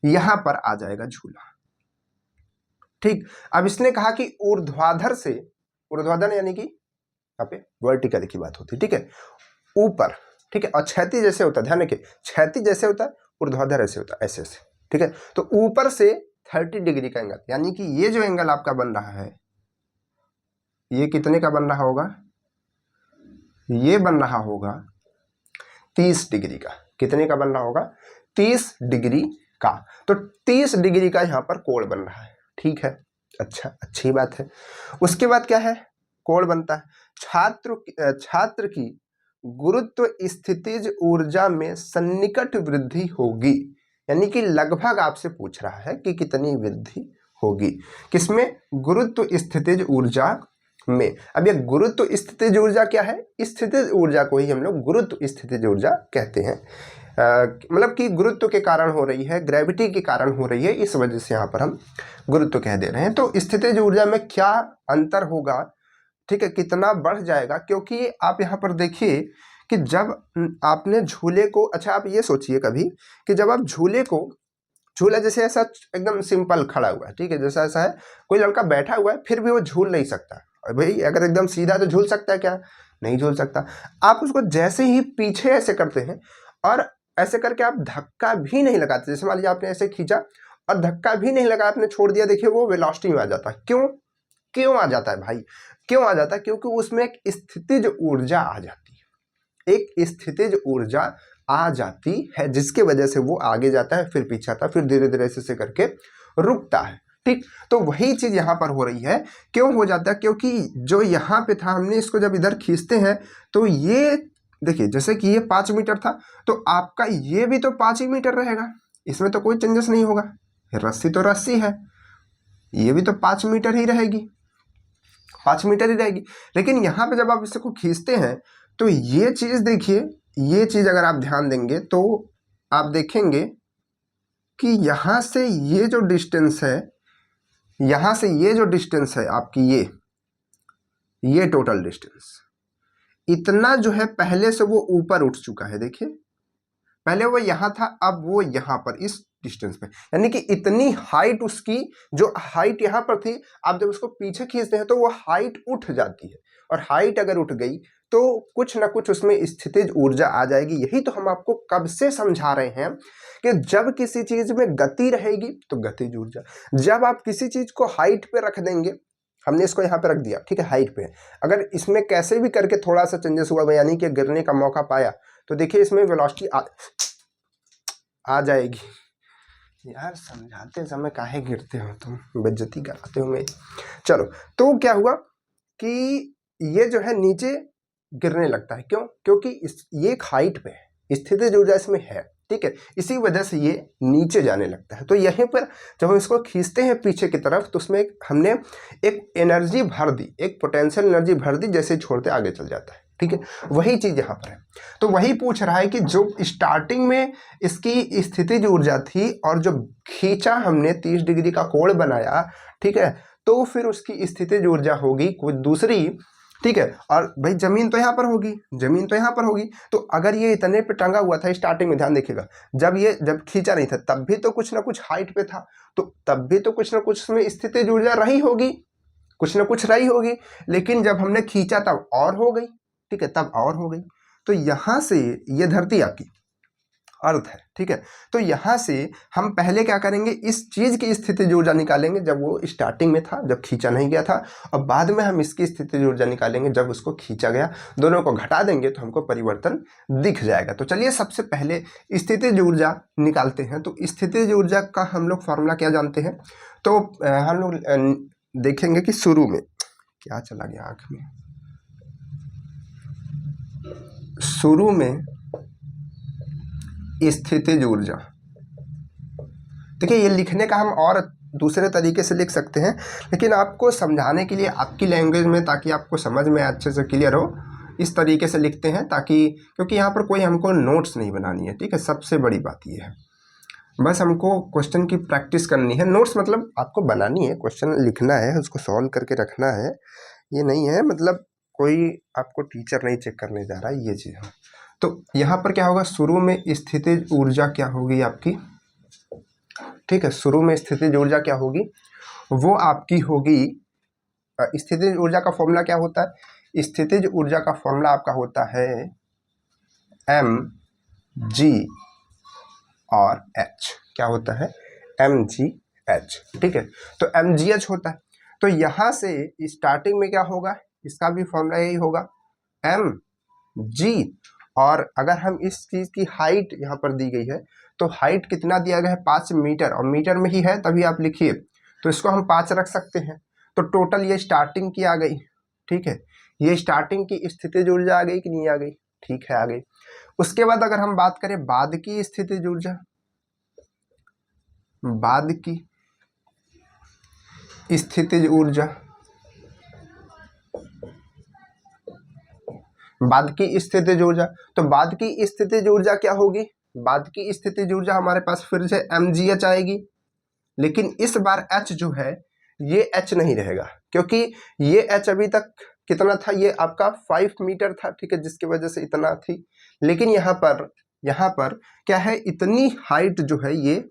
यहां पर आ जाएगा झूला। ठीक, अब इसने कहा कि ऊर्ध्वाधर से, ऊर्ध्वाधर यानी कि यहाँ पे वर्टिकल की बात होती है, ठीक है, ऊपर, ठीक है, और क्षैतिज जैसे होता है, ध्यान रखिए, क्षैतिज जैसे होता है, ऊर्ध्वाधर ऐसे होता है, ऐसे ऐसे, ठीक है। तो ऊपर से 30 डिग्री का एंगल, यानी कि ये जो एंगल आपका बन रहा है, ये कितने का बन रहा होगा? ये बन रहा होगा 30 डिग्री का। कितने का बन रहा होगा? 30 डिग्री का। तो 30 डिग्री का यहाँ पर कोण बन रहा है, ठीक है, अच्छा, अच्छी बात है। उसके बाद क्या है? कोण बनता है, छात्र की गुरुत्व स्थितिज ऊर्जा में सन्निकट वृद्धि होगी, यानी कि लगभग आपसे पूछ रहा है कि कितनी वृद्धि होगी, किसमें? गुरुत्व स्थितिज ऊर्जा में। अब ये गुरुत्व स्थितिज ऊर्जा क्या है? स्थितिज ऊर्जा को ही हम लोग गुरुत्व स्थितिज ऊर्जा कहते हैं। मतलब कि गुरुत्व के कारण हो रही है, ग्रेविटी के कारण हो रही है, इस वजह से यहाँ पर हम गुरुत्व कह दे रहे हैं। तो स्थितिज ऊर्जा में क्या अंतर होगा, ठीक है, कितना बढ़ जाएगा? क्योंकि आप यहाँ पर देखिए कि जब आपने झूले को, अच्छा आप ये सोचिए कभी कि जब आप झूले को, झूला जैसे ऐसा एकदम सिंपल खड़ा हुआ है, ठीक है, जैसा ऐसा है, कोई लड़का बैठा हुआ है, फिर भी वो झूल नहीं सकता। और भाई अगर एकदम सीधा तो झूल सकता है क्या? नहीं झूल सकता। आप उसको जैसे ही पीछे ऐसे करते हैं और ऐसे करके आप धक्का भी नहीं लगाते, जैसे मान लीजिए आपने ऐसे खींचा और धक्का भी नहीं लगा, आपने छोड़ दिया, देखिए वो वेलोसिटी में आ जाता है। क्यों? क्यों आ जाता है भाई? क्यों आ जाता है? क्योंकि उसमें एक स्थितिज ऊर्जा आ जाती है, एक स्थितिज ऊर्जा आ जाती है, जिसके वजह से वो आगे जाता है, फिर पीछे आता है, फिर धीरे धीरे ऐसे करके रुकता है। ठीक, तो वही चीज यहां पर हो रही है। क्यों हो जाता है? क्योंकि जो यहां पे था, हमने इसको जब इधर खींचते हैं तो ये देखिए, जैसे कि ये 5 मीटर था, तो आपका ये भी तो 5 ही मीटर रहेगा, इसमें तो कोई चेंजेस नहीं होगा। रस्सी तो रस्सी है, ये भी तो 5 मीटर ही रहेगी, 5 मीटर ही रहेगी। लेकिन यहाँ पे जब आप इसको खींचते हैं तो ये चीज देखिए, ये चीज अगर आप ध्यान देंगे तो आप देखेंगे कि यहां से ये जो डिस्टेंस है, यहां से ये जो डिस्टेंस है आपकी, ये टोटल डिस्टेंस इतना जो है पहले से वो ऊपर उठ चुका है। देखिए पहले वो यहां था, अब वो यहां पर इस डिस्टेंस पे, यानी कि इतनी हाइट उसकी, जो हाइट यहां पर थी, आप जब उसको पीछे खींचते हैं तो वो हाइट उठ जाती है। और हाइट अगर उठ गई तो कुछ ना कुछ उसमें स्थितिज ऊर्जा आ जाएगी। यही तो हम आपको कब से समझा रहे हैं कि जब किसी चीज में गति रहेगी तो गतिज ऊर्जा, जब आप किसी चीज को हाइट पे रख देंगे, हमने इसको यहाँ पे रख दिया, ठीक है, हाइट पे, अगर इसमें कैसे भी करके थोड़ा सा चेंजेस हुआ, यानी कि गिरने का मौका पाया, तो देखिए इसमें वेलोसिटी आ जाएगी। यार समझाते समय काहे गिरते हो तुम, बेइज्जती कराते हो मेरी। चलो, तो क्या हुआ कि ये जो है नीचे गिरने लगता है। क्यों? क्योंकि ये एक हाइट पे है, स्थितिज ऊर्जा इसमें है, ठीक है, इसी वजह से ये नीचे जाने लगता है। तो यहीं पर जब हम इसको खींचते हैं पीछे की तरफ, तो उसमें हमने एक एनर्जी भर दी, एक पोटेंशियल एनर्जी भर दी, जैसे छोड़ते आगे चल जाता है, ठीक है। वही चीज यहाँ पर है। तो वही पूछ रहा है कि जो स्टार्टिंग में इसकी स्थितिज ऊर्जा थी और जो खींचा हमने 30 डिग्री का कोण बनाया, ठीक है, तो फिर उसकी स्थितिज ऊर्जा होगी कुछ दूसरी, ठीक है। और भाई जमीन तो यहाँ पर होगी, जमीन तो यहाँ पर होगी। तो अगर ये इतने पे टंगा हुआ था स्टार्टिंग में, ध्यान देखिएगा, जब खींचा नहीं था तब भी तो कुछ ना कुछ हाइट पे था, तो तब भी तो कुछ ना कुछ उसमें स्थितिज ऊर्जा रही होगी, कुछ ना कुछ रही होगी। लेकिन जब हमने खींचा तब और हो गई, ठीक है, तब और हो गई। तो यहां से ये धरती आपकी अर्थ है, ठीक है। तो यहां से हम पहले क्या करेंगे, इस चीज की स्थितिज ऊर्जा निकालेंगे जब वो स्टार्टिंग में था, जब खींचा नहीं गया था, और बाद में हम इसकी स्थितिज ऊर्जा निकालेंगे जब उसको खींचा गया। दोनों को घटा देंगे तो हमको परिवर्तन दिख जाएगा। तो चलिए सबसे पहले स्थितिज ऊर्जा निकालते हैं। तो स्थितिज ऊर्जा का हम लोग फॉर्मूला क्या जानते हैं? तो हम लोग देखेंगे कि शुरू में क्या चला गया आंख में, शुरू में स्थितिज ऊर्जा, देखिए ये लिखने का हम और दूसरे तरीके से लिख सकते हैं, लेकिन आपको समझाने के लिए आपकी लैंग्वेज में, ताकि आपको समझ में अच्छे से क्लियर हो, इस तरीके से लिखते हैं ताकि, क्योंकि यहाँ पर कोई हमको नोट्स नहीं बनानी है, ठीक है, सबसे बड़ी बात ये है। बस हमको क्वेश्चन की प्रैक्टिस करनी है। नोट्स मतलब आपको बनानी है, क्वेश्चन लिखना है, उसको सॉल्व करके रखना है, ये नहीं है मतलब कोई आपको टीचर नहीं चेक करने जा रहा है, ये चीज़ है। तो यहाँ पर क्या होगा, शुरू में स्थितिज ऊर्जा क्या होगी आपकी, ठीक है, शुरू में स्थितिज ऊर्जा क्या होगी, वो आपकी होगी, स्थितिज ऊर्जा का फॉर्मूला क्या होता है, स्थितिज ऊर्जा का फॉर्मूला आपका होता है mg और h, क्या होता है, mgh, ठीक है, तो mgh होता है। तो यहाँ से स्टार्टिंग में क्या होगा, इसका भी फॉर्मूला यही होगा mg, और अगर हम इस चीज़ की हाइट यहाँ पर दी गई है, तो हाइट कितना दिया गया है, 5 मीटर, और मीटर में ही है तभी आप लिखिए, तो इसको हम 5 रख सकते हैं। तो टोटल ये स्टार्टिंग की आ गई, ठीक है, ये स्टार्टिंग की स्थितिज ऊर्जा आ गई कि नहीं आ गई, ठीक है आ गई। उसके बाद अगर हम बात करें बाद की स्थितिज ऊर्जा, बाद की स्थितिज ऊर्जा, बाद की स्थितिज ऊर्जा, तो बाद की स्थितिज ऊर्जा क्या होगी, बाद की स्थितिज ऊर्जा हमारे पास फिर से mgh आएगी, लेकिन इस बार h जो है ये h नहीं रहेगा, क्योंकि ये h अभी तक कितना था, ये आपका 5 मीटर था, ठीक है, जिसकी वजह से इतना थी, लेकिन यहाँ पर क्या है, इतनी हाइट जो है ये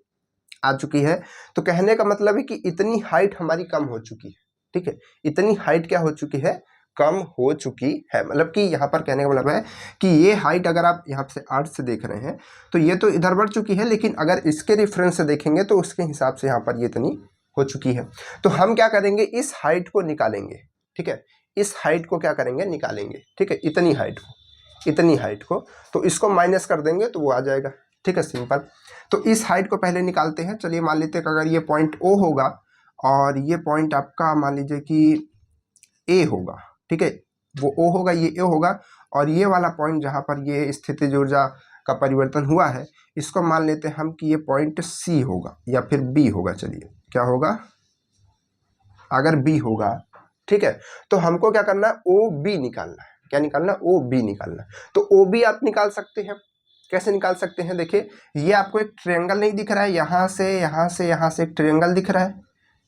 आ चुकी है। तो कहने का मतलब है कि इतनी हाइट हमारी कम हो चुकी है, ठीक है, इतनी हाइट क्या हो चुकी है, कम हो चुकी है। मतलब कि यहाँ पर कहने का मतलब है कि ये हाइट अगर आप यहाँ से अर्थ से देख रहे हैं तो ये तो इधर बढ़ चुकी है, लेकिन अगर इसके रेफरेंस से देखेंगे तो उसके हिसाब से यहाँ पर ये इतनी हो चुकी है। तो हम क्या करेंगे, इस हाइट को निकालेंगे, ठीक है, इस हाइट को क्या करेंगे, निकालेंगे, ठीक है, इतनी हाइट को, तो इसको माइनस कर देंगे तो वो आ जाएगा, ठीक है, सिंपल। तो इस हाइट को पहले निकालते हैं। चलिए मान लेते हैं कि अगर ये पॉइंट O होगा और ये पॉइंट आपका मान लीजिए कि A होगा, ठीक है, वो O होगा, ये A होगा, और ये वाला पॉइंट जहाँ पर ये स्थितिज ऊर्जा का परिवर्तन हुआ है, इसको मान लेते हैं हम कि ये पॉइंट C होगा या फिर B होगा। चलिए क्या होगा, अगर B होगा, ठीक है, तो हमको क्या करना है, OB निकालना है। क्या निकालना, OB निकालना। तो OB आप निकाल सकते हैं, कैसे निकाल सकते हैं, देखिए ये आपको एक ट्रायंगल नहीं दिख रहा है, यहाँ से एक ट्रायंगल दिख रहा है,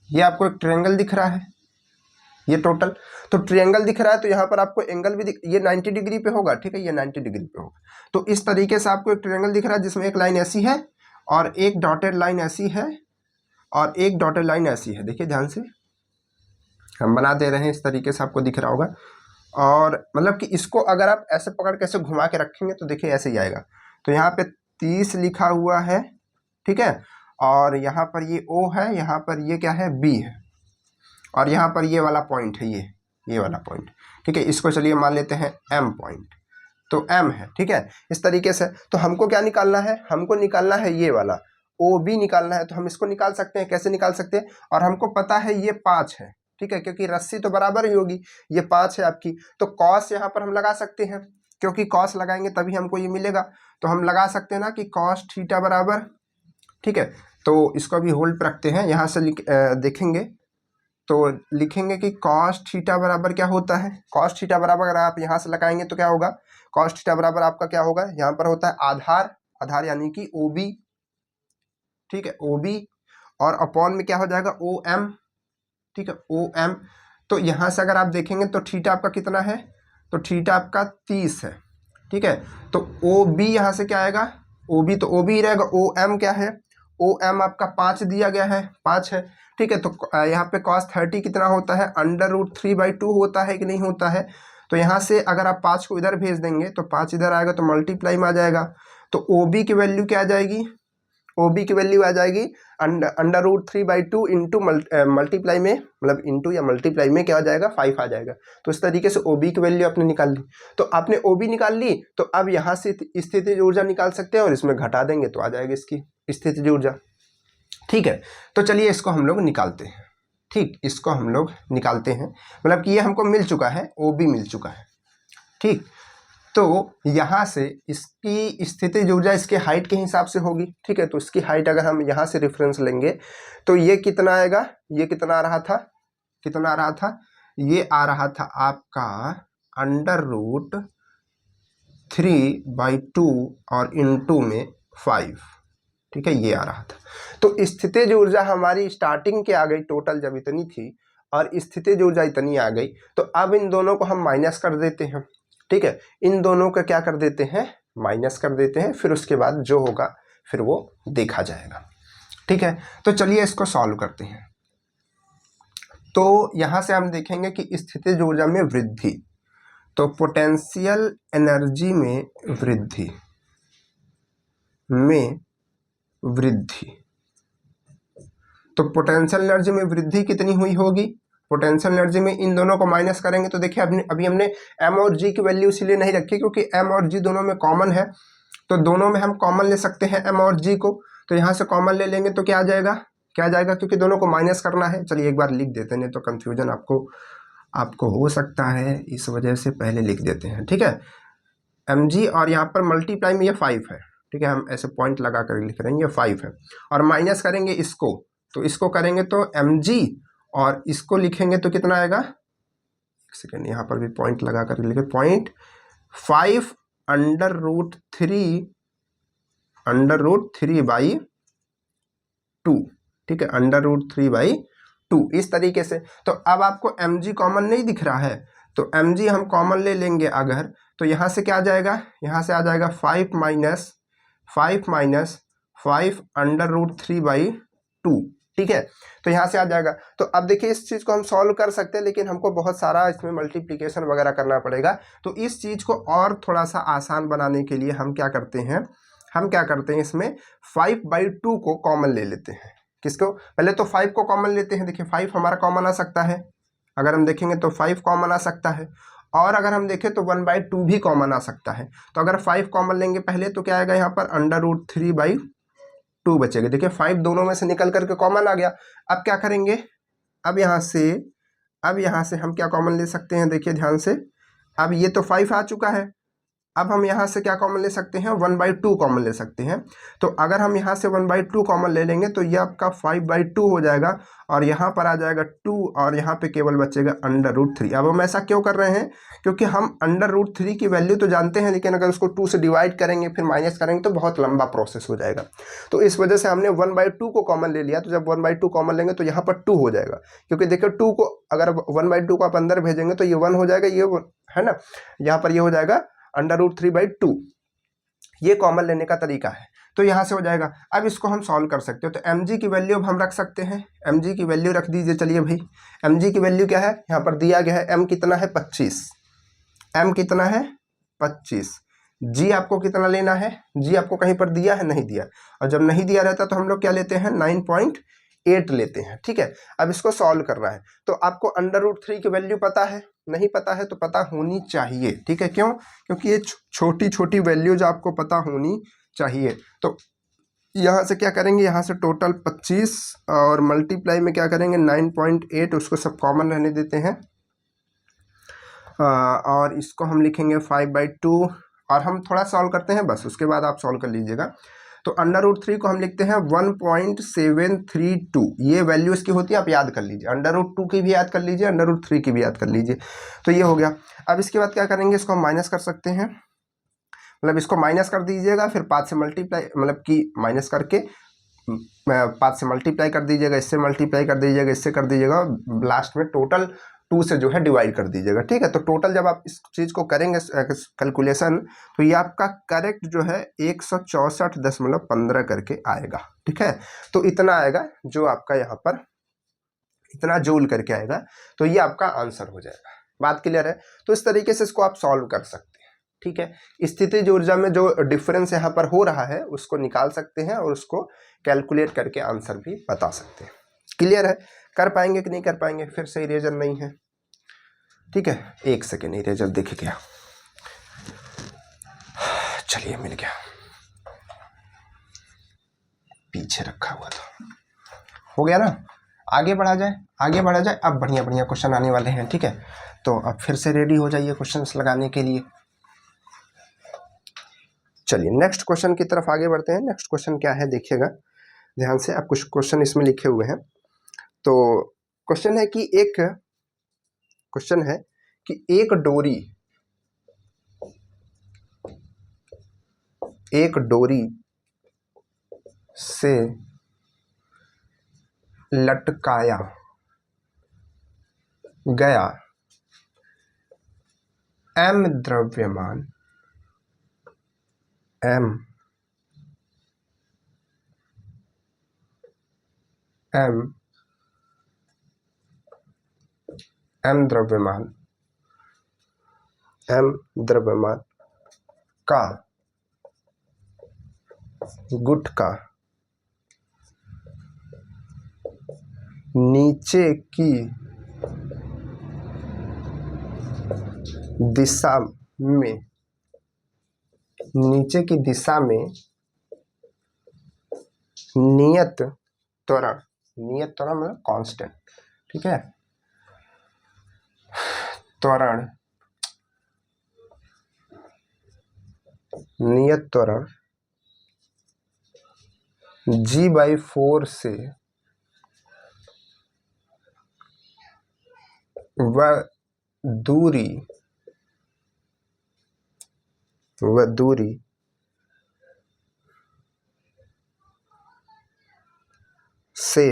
ये आपको एक ट्रायंगल दिख रहा है, ये टोटल, तो ट्रायंगल दिख रहा है, तो यहाँ पर आपको एंगल भी ये 90 डिग्री पे होगा, ठीक है, ये 90 डिग्री पे होगा। तो इस तरीके से आपको एक ट्रायंगल दिख रहा है जिसमें एक लाइन ऐसी है और एक डॉटेड लाइन ऐसी है और एक डॉटेड लाइन ऐसी है। देखिए ध्यान से हम बना दे रहे हैं, इस तरीके से आपको दिख रहा होगा। और मतलब कि इसको अगर आप ऐसे पकड़ के ऐसे घुमा के रखेंगे तो देखिए ऐसे ही आएगा। तो यहाँ पे 30 लिखा हुआ है, ठीक है, और यहाँ पर ये O है, यहाँ पर ये क्या है, B है, और यहाँ पर ये वाला पॉइंट है, ये वाला पॉइंट, ठीक है, इसको चलिए मान लेते हैं M पॉइंट, तो M है, ठीक है, इस तरीके से। तो हमको क्या निकालना है, हमको निकालना है ये वाला OB निकालना है। तो हम इसको निकाल सकते हैं, कैसे निकाल सकते हैं, और हमको पता है ये 5 है, ठीक है, क्योंकि रस्सी तो बराबर ही होगी, ये 5 है आपकी, तो कॉस यहाँ पर हम लगा सकते हैं, क्योंकि कॉस लगाएंगे तभी हमको ये मिलेगा। तो हम लगा सकते हैं ना कि कॉस थीटा बराबर, ठीक है, तो इसको अभी होल्ड पर रखते हैं, यहाँ से देखेंगे तो लिखेंगे कि कॉस थीटा बराबर क्या होता है, कॉस थीटा बराबर अगर आप यहाँ से लगाएंगे तो क्या होगा, कॉस थीटा बराबर आपका क्या होगा, यहाँ पर होता है आधार यानी कि OB, ठीक है, OB, और अपॉन में क्या हो जाएगा, OM, ठीक है, OM। तो यहाँ से अगर आप देखेंगे तो थीटा आपका कितना है, तो थीटा आपका 30 है, ठीक है, तो OB यहाँ से क्या आएगा, OB तो OB ही रहेगा, OM क्या है, OM आपका 5 दिया गया है, 5 है, ठीक है। तो यहाँ पे cos 30 कितना होता है, √3/2 होता है कि नहीं होता है। तो यहाँ से अगर आप 5 को इधर भेज देंगे तो 5 इधर आएगा तो मल्टीप्लाई में आ जाएगा। तो OB की वैल्यू क्या आ जाएगी, OB की वैल्यू आ जाएगी √3/2 इंटू मल्टीप्लाई में, मतलब इंटू या मल्टीप्लाई में क्या आ जाएगा, 5 आ जाएगा। तो इस तरीके से OB की वैल्यू आपने निकाल ली। तो आपने OB निकाल ली, तो अब यहाँ से स्थितिज ऊर्जा निकाल सकते हैं और इसमें घटा देंगे तो आ जाएगी इसकी स्थितिज ऊर्जा, ठीक है। तो चलिए इसको हम लोग निकालते हैं, ठीक, इसको हम लोग निकालते हैं, मतलब कि ये हमको मिल चुका है, OB मिल चुका है, ठीक। तो यहाँ से इसकी स्थितिज ऊर्जा इसके हाइट के हिसाब से होगी, ठीक है। तो इसकी हाइट अगर हम यहाँ से रेफरेंस लेंगे तो ये कितना आएगा, ये कितना आ रहा था, कितना आ रहा था, ये आ रहा था आपका √3/2 और इनटू में 5, ठीक है, ये आ रहा था। तो स्थितिज ऊर्जा हमारी स्टार्टिंग के आ गई, टोटल जब इतनी थी और स्थितिज ऊर्जा इतनी आ गई, तो अब इन दोनों को हम माइनस कर देते हैं, ठीक है। इन दोनों का क्या कर देते हैं, माइनस कर देते हैं, फिर उसके बाद जो होगा फिर वो देखा जाएगा, ठीक है। तो चलिए इसको सॉल्व करते हैं। तो यहां से हम देखेंगे कि स्थितिज ऊर्जा में वृद्धि, तो पोटेंशियल एनर्जी में वृद्धि तो पोटेंशियल एनर्जी में वृद्धि कितनी हुई होगी, पोटेंशियल एनर्जी में इन दोनों को माइनस करेंगे तो देखिए अभी हमने एम और जी की वैल्यू इसलिए नहीं रखी क्योंकि एम और जी दोनों में कॉमन है, तो दोनों में हम कॉमन ले सकते हैं एम और जी को। तो यहाँ से कॉमन ले लेंगे तो क्या आ जाएगा, क्या आ जाएगा, क्योंकि दोनों को माइनस करना है। चलिए एक बार लिख देते हैं, नहीं तो कन्फ्यूजन आपको हो सकता है, इस वजह से पहले लिख देते हैं, ठीक है। एम जी और यहाँ पर मल्टीप्लाई में ये 5 है, ठीक है, हम ऐसे पॉइंट लगा कर लिख रहे हैं, ये 5 है, और माइनस करेंगे इसको, तो इसको करेंगे तो एम जी और इसको लिखेंगे तो कितना आएगा, एक सेकेंड, यहाँ पर भी पॉइंट लगा कर लिखे, 0.5 √3/2, ठीक है, √3/2 इस तरीके से। तो अब आपको एम जी कॉमन नहीं दिख रहा है, तो एम जी हम कॉमन ले लेंगे अगर, तो यहाँ से क्या आ जाएगा, यहाँ से आ जाएगा 5 √3/2, ठीक है। तो यहाँ से आ जाएगा। तो अब देखिए इस चीज़ को हम सॉल्व कर सकते हैं, लेकिन हमको बहुत सारा इसमें मल्टीप्लिकेशन वगैरह करना पड़ेगा। तो इस चीज़ को और थोड़ा सा आसान बनाने के लिए हम क्या करते हैं, इसमें 5/2 को कॉमन ले लेते हैं। किसको, पहले तो 5 को कॉमन लेते हैं। देखिए 5 हमारा कॉमन आ सकता है, अगर हम देखेंगे तो 5 कॉमन आ सकता है, और अगर हम देखें तो 1/2 भी कॉमन आ सकता है। तो अगर 5 कॉमन लेंगे पहले तो क्या आएगा, यहाँ पर √3/2 बचेगा। देखिए 5 दोनों में से निकल करके कॉमन आ गया। अब क्या करेंगे, अब यहाँ से हम क्या कॉमन ले सकते हैं, देखिए ध्यान से, अब ये तो 5 आ चुका है, अब हम यहाँ से क्या कॉमन ले सकते हैं, 1/2 कॉमन ले सकते हैं। तो अगर हम यहाँ से 1/2 कॉमन ले लेंगे तो ये आपका 5/2 हो जाएगा, और यहाँ पर आ जाएगा 2, और यहाँ पे केवल बचेगा √3। अब हम ऐसा क्यों कर रहे हैं, क्योंकि हम √3 की वैल्यू तो जानते हैं, लेकिन अगर उसको 2 से डिवाइड करेंगे फिर माइनस करेंगे तो बहुत लंबा प्रोसेस हो जाएगा। तो इस वजह से हमने 1/2 को कॉमन ले लिया। तो जब 1/2 कॉमन लेंगे तो यहाँ पर 2 हो जाएगा, क्योंकि देखिए 2 को अगर 1/2 को आप अंदर भेजेंगे तो ये 1 हो जाएगा, ये है ना, यहाँ पर ये हो जाएगा √3/2। ये कॉमन लेने का तरीका है, तो यहाँ से हो जाएगा। अब इसको हम सॉल्व कर सकते हो, तो mg की वैल्यू अब हम रख सकते हैं, mg की वैल्यू रख दीजिए। चलिए भाई, mg की वैल्यू क्या है, यहाँ पर दिया गया है, m कितना है 25, m कितना है 25, g आपको कितना लेना है, g आपको कहीं पर दिया है, नहीं दिया, और जब नहीं दिया रहता तो हम लोग क्या लेते हैं, 9.8 लेते हैं, ठीक है। अब इसको सॉल्व करना है, तो आपको √3 की वैल्यू पता है, नहीं पता है तो पता होनी चाहिए, ठीक है। क्यों, क्योंकि ये छोटी छोटी वैल्यूज आपको पता होनी चाहिए। तो यहाँ से क्या करेंगे, यहाँ से टोटल 25 और मल्टीप्लाई में क्या करेंगे 9.8, उसको सब कॉमन रहने देते हैं, और इसको हम लिखेंगे 5/2, और हम थोड़ा सॉल्व करते हैं बस, उसके बाद आप सॉल्व कर लीजिएगा। तो √3 को हम लिखते हैं 1.732, ये वैल्यू इसकी होती है, आप याद कर लीजिए, √2 की भी याद कर लीजिए, √3 की भी याद कर लीजिए। तो ये हो गया। अब इसके बाद क्या करेंगे, इसको हम माइनस कर सकते हैं, मतलब इसको माइनस कर दीजिएगा, फिर 5 से मल्टीप्लाई, मतलब कि माइनस करके 5 से मल्टीप्लाई कर दीजिएगा, इससे मल्टीप्लाई कर दीजिएगा, इससे कर दीजिएगा, लास्ट में टोटल 2 से जो है डिवाइड कर दीजिएगा, ठीक है। तो टोटल जब आप इस चीज़ को करेंगे कैलकुलेशन, तो ये आपका करेक्ट जो है 164.15 करके आएगा, ठीक है। तो इतना आएगा जो आपका यहाँ पर इतना जूल करके आएगा, तो ये आपका आंसर हो जाएगा। बात क्लियर है। तो इस तरीके से इसको आप सॉल्व कर सकते हैं, ठीक है। स्थितिज ऊर्जा में जो डिफरेंस यहाँ पर हो रहा है उसको निकाल सकते हैं, और उसको कैलकुलेट करके आंसर भी बता सकते हैं। क्लियर है, कर पाएंगे कि नहीं कर पाएंगे, फिर से इरेजर नहीं है, ठीक है, एक सेकेंड, इरेजर दिख गया, चलिए मिल गया, पीछे रखा हुआ था, हो गया ना। आगे बढ़ा जाए, आगे बढ़ा जाए। अब बढ़िया बढ़िया क्वेश्चन आने वाले हैं, ठीक है। तो अब फिर से रेडी हो जाइए क्वेश्चंस लगाने के लिए। चलिए नेक्स्ट क्वेश्चन की तरफ आगे बढ़ते हैं। नेक्स्ट क्वेश्चन क्या है देखिएगा ध्यान से, आप कुछ क्वेश्चन इसमें लिखे हुए हैं। तो क्वेश्चन है कि एक डोरी से लटकाया गया m द्रव्यमान m द्रव्यमान का गुटका नीचे की दिशा में नियत त्वरण मतलब कांस्टेंट, ठीक है, नियत त्वरण g/4 से वह दूरी से,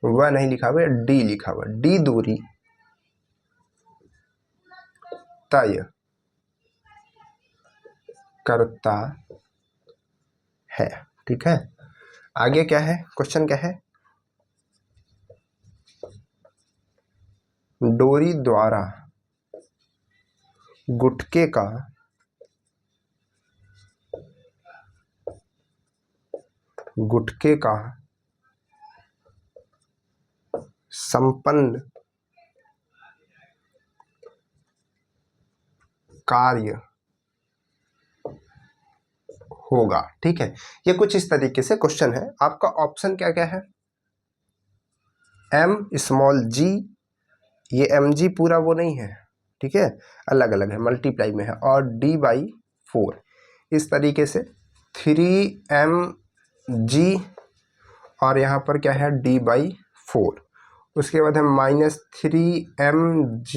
वह नहीं लिखा हुआ, डी लिखा हुआ, डी दूरी तय करता है, ठीक है। आगे क्या है, क्वेश्चन क्या है, डोरी द्वारा गुटके का संपन्न कार्य होगा, ठीक है। ये कुछ इस तरीके से क्वेश्चन है। आपका ऑप्शन क्या क्या है, m(g), ये mg पूरा वो नहीं है, ठीक है, अलग अलग है, मल्टीप्लाई में है, और d/4 इस तरीके से 3mg, और यहाँ पर क्या है d/4, उसके बाद है -3mg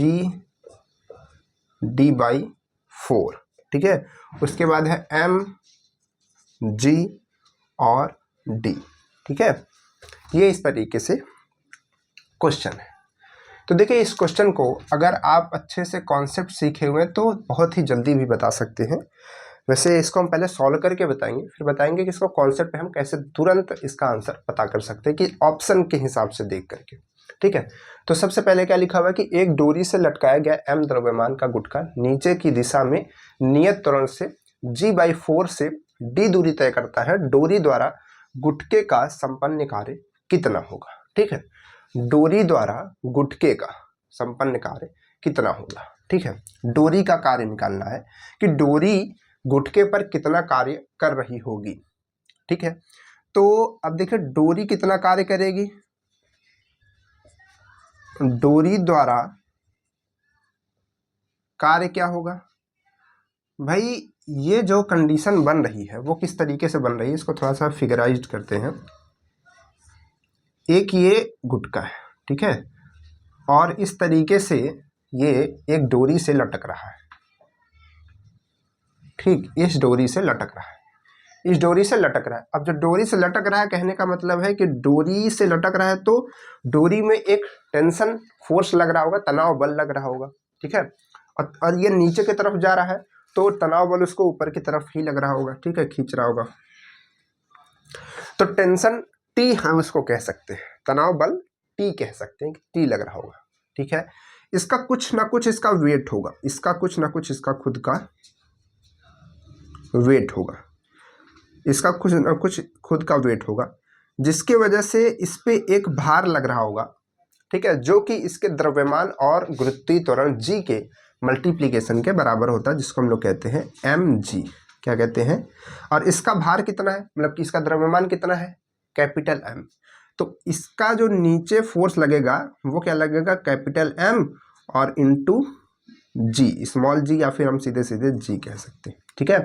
d/4, ठीक है, उसके बाद है mg और d, ठीक है। ये इस तरीके से क्वेश्चन है। तो देखिए इस क्वेश्चन को अगर आप अच्छे से कॉन्सेप्ट सीखे हुए हैं तो बहुत ही जल्दी भी बता सकते हैं। वैसे इसको हम पहले सॉल्व करके बताएंगे, फिर बताएंगे कि इसको कॉन्सेप्ट पे हम कैसे तुरंत इसका आंसर पता कर सकते हैं, कि ऑप्शन के हिसाब से देख करके, ठीक है। तो सबसे पहले क्या लिखा हुआ है कि एक डोरी से लटकाया गया m द्रव्यमान का गुटका नीचे की दिशा में नियत त्वरण से g/4 से d दूरी तय करता है, डोरी द्वारा गुटके का संपन्न कार्य कितना होगा, ठीक है। डोरी द्वारा गुटके का संपन्न कार्य कितना होगा, ठीक है। डोरी का कार्य निकालना है कि डोरी गुटके पर कितना कार्य कर रही होगी, ठीक है। तो अब देखिए डोरी कितना कार्य करेगी, डोरी द्वारा कार्य क्या होगा भाई, ये जो कंडीशन बन रही है वो किस तरीके से बन रही है, इसको थोड़ा सा फिगराइज करते हैं। एक ये गुटका है, ठीक है, और इस तरीके से ये एक डोरी से लटक रहा है, ठीक, इस डोरी से लटक रहा है, इस डोरी से लटक रहा है। अब जो डोरी से लटक रहा है कहने का मतलब है कि डोरी से लटक रहा है तो डोरी में एक टेंशन फोर्स लग रहा होगा, तनाव बल लग रहा होगा, ठीक है, और ये नीचे की तरफ जा रहा है तो तनाव बल उसको ऊपर की तरफ ही लग रहा होगा, ठीक है, खींच रहा होगा। तो टेंशन टी हम उसको कह सकते हैं, तनाव बल टी कह सकते हैं कि टी लग रहा होगा, ठीक है। इसका कुछ ना कुछ इसका वेट होगा, इसका कुछ ना कुछ इसका खुद का वेट होगा, इसका कुछ ना कुछ खुद का वेट होगा, जिसकी वजह से इस पे एक भार लग रहा होगा, ठीक है, जो कि इसके द्रव्यमान और गुरुत्वीय त्वरण g के मल्टीप्लिकेशन के बराबर होता है, जिसको हम लोग कहते हैं mg, क्या कहते हैं। और इसका भार कितना है, मतलब कि इसका द्रव्यमान कितना है, कैपिटल M। तो इसका जो नीचे फोर्स लगेगा वो क्या लगेगा, कैपिटल M और इंटू जी, स्मॉल जी, या फिर हम सीधे सीधे जी कह सकते हैं, ठीक है।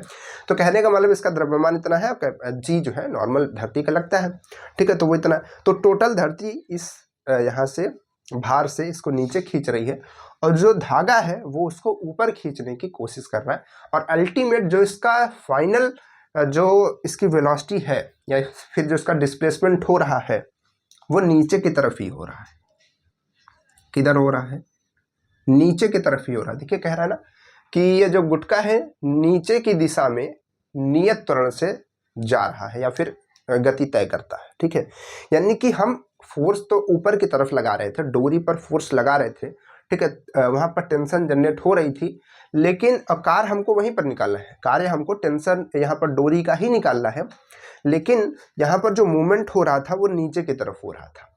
तो कहने का मतलब इसका द्रव्यमान इतना है, जी जो है नॉर्मल धरती का लगता है, ठीक है, तो वो इतना। तो टोटल धरती इस यहाँ से भार से इसको नीचे खींच रही है, और जो धागा है वो उसको ऊपर खींचने की कोशिश कर रहा है, और अल्टीमेट जो इसका फाइनल जो इसकी वेलोसिटी है, या फिर जो इसका डिस्प्लेसमेंट हो रहा है, वो नीचे की तरफ ही हो रहा है। किधर हो रहा है? नीचे की तरफ ही हो रहा है। देखिए कह रहा है ना कि ये जो गुटका है नीचे की दिशा में नियत त्वरण से जा रहा है, या फिर गति तय करता है, ठीक है। यानी कि हम फोर्स तो ऊपर की तरफ लगा रहे थे, डोरी पर फोर्स लगा रहे थे, ठीक है, वहां पर टेंशन जनरेट हो रही थी, लेकिन कार्य हमको वहीं पर निकालना है। कार्य हमको टेंशन यहाँ पर डोरी का ही निकालना है, लेकिन यहाँ पर जो मूवमेंट हो रहा था वो नीचे की तरफ हो रहा था,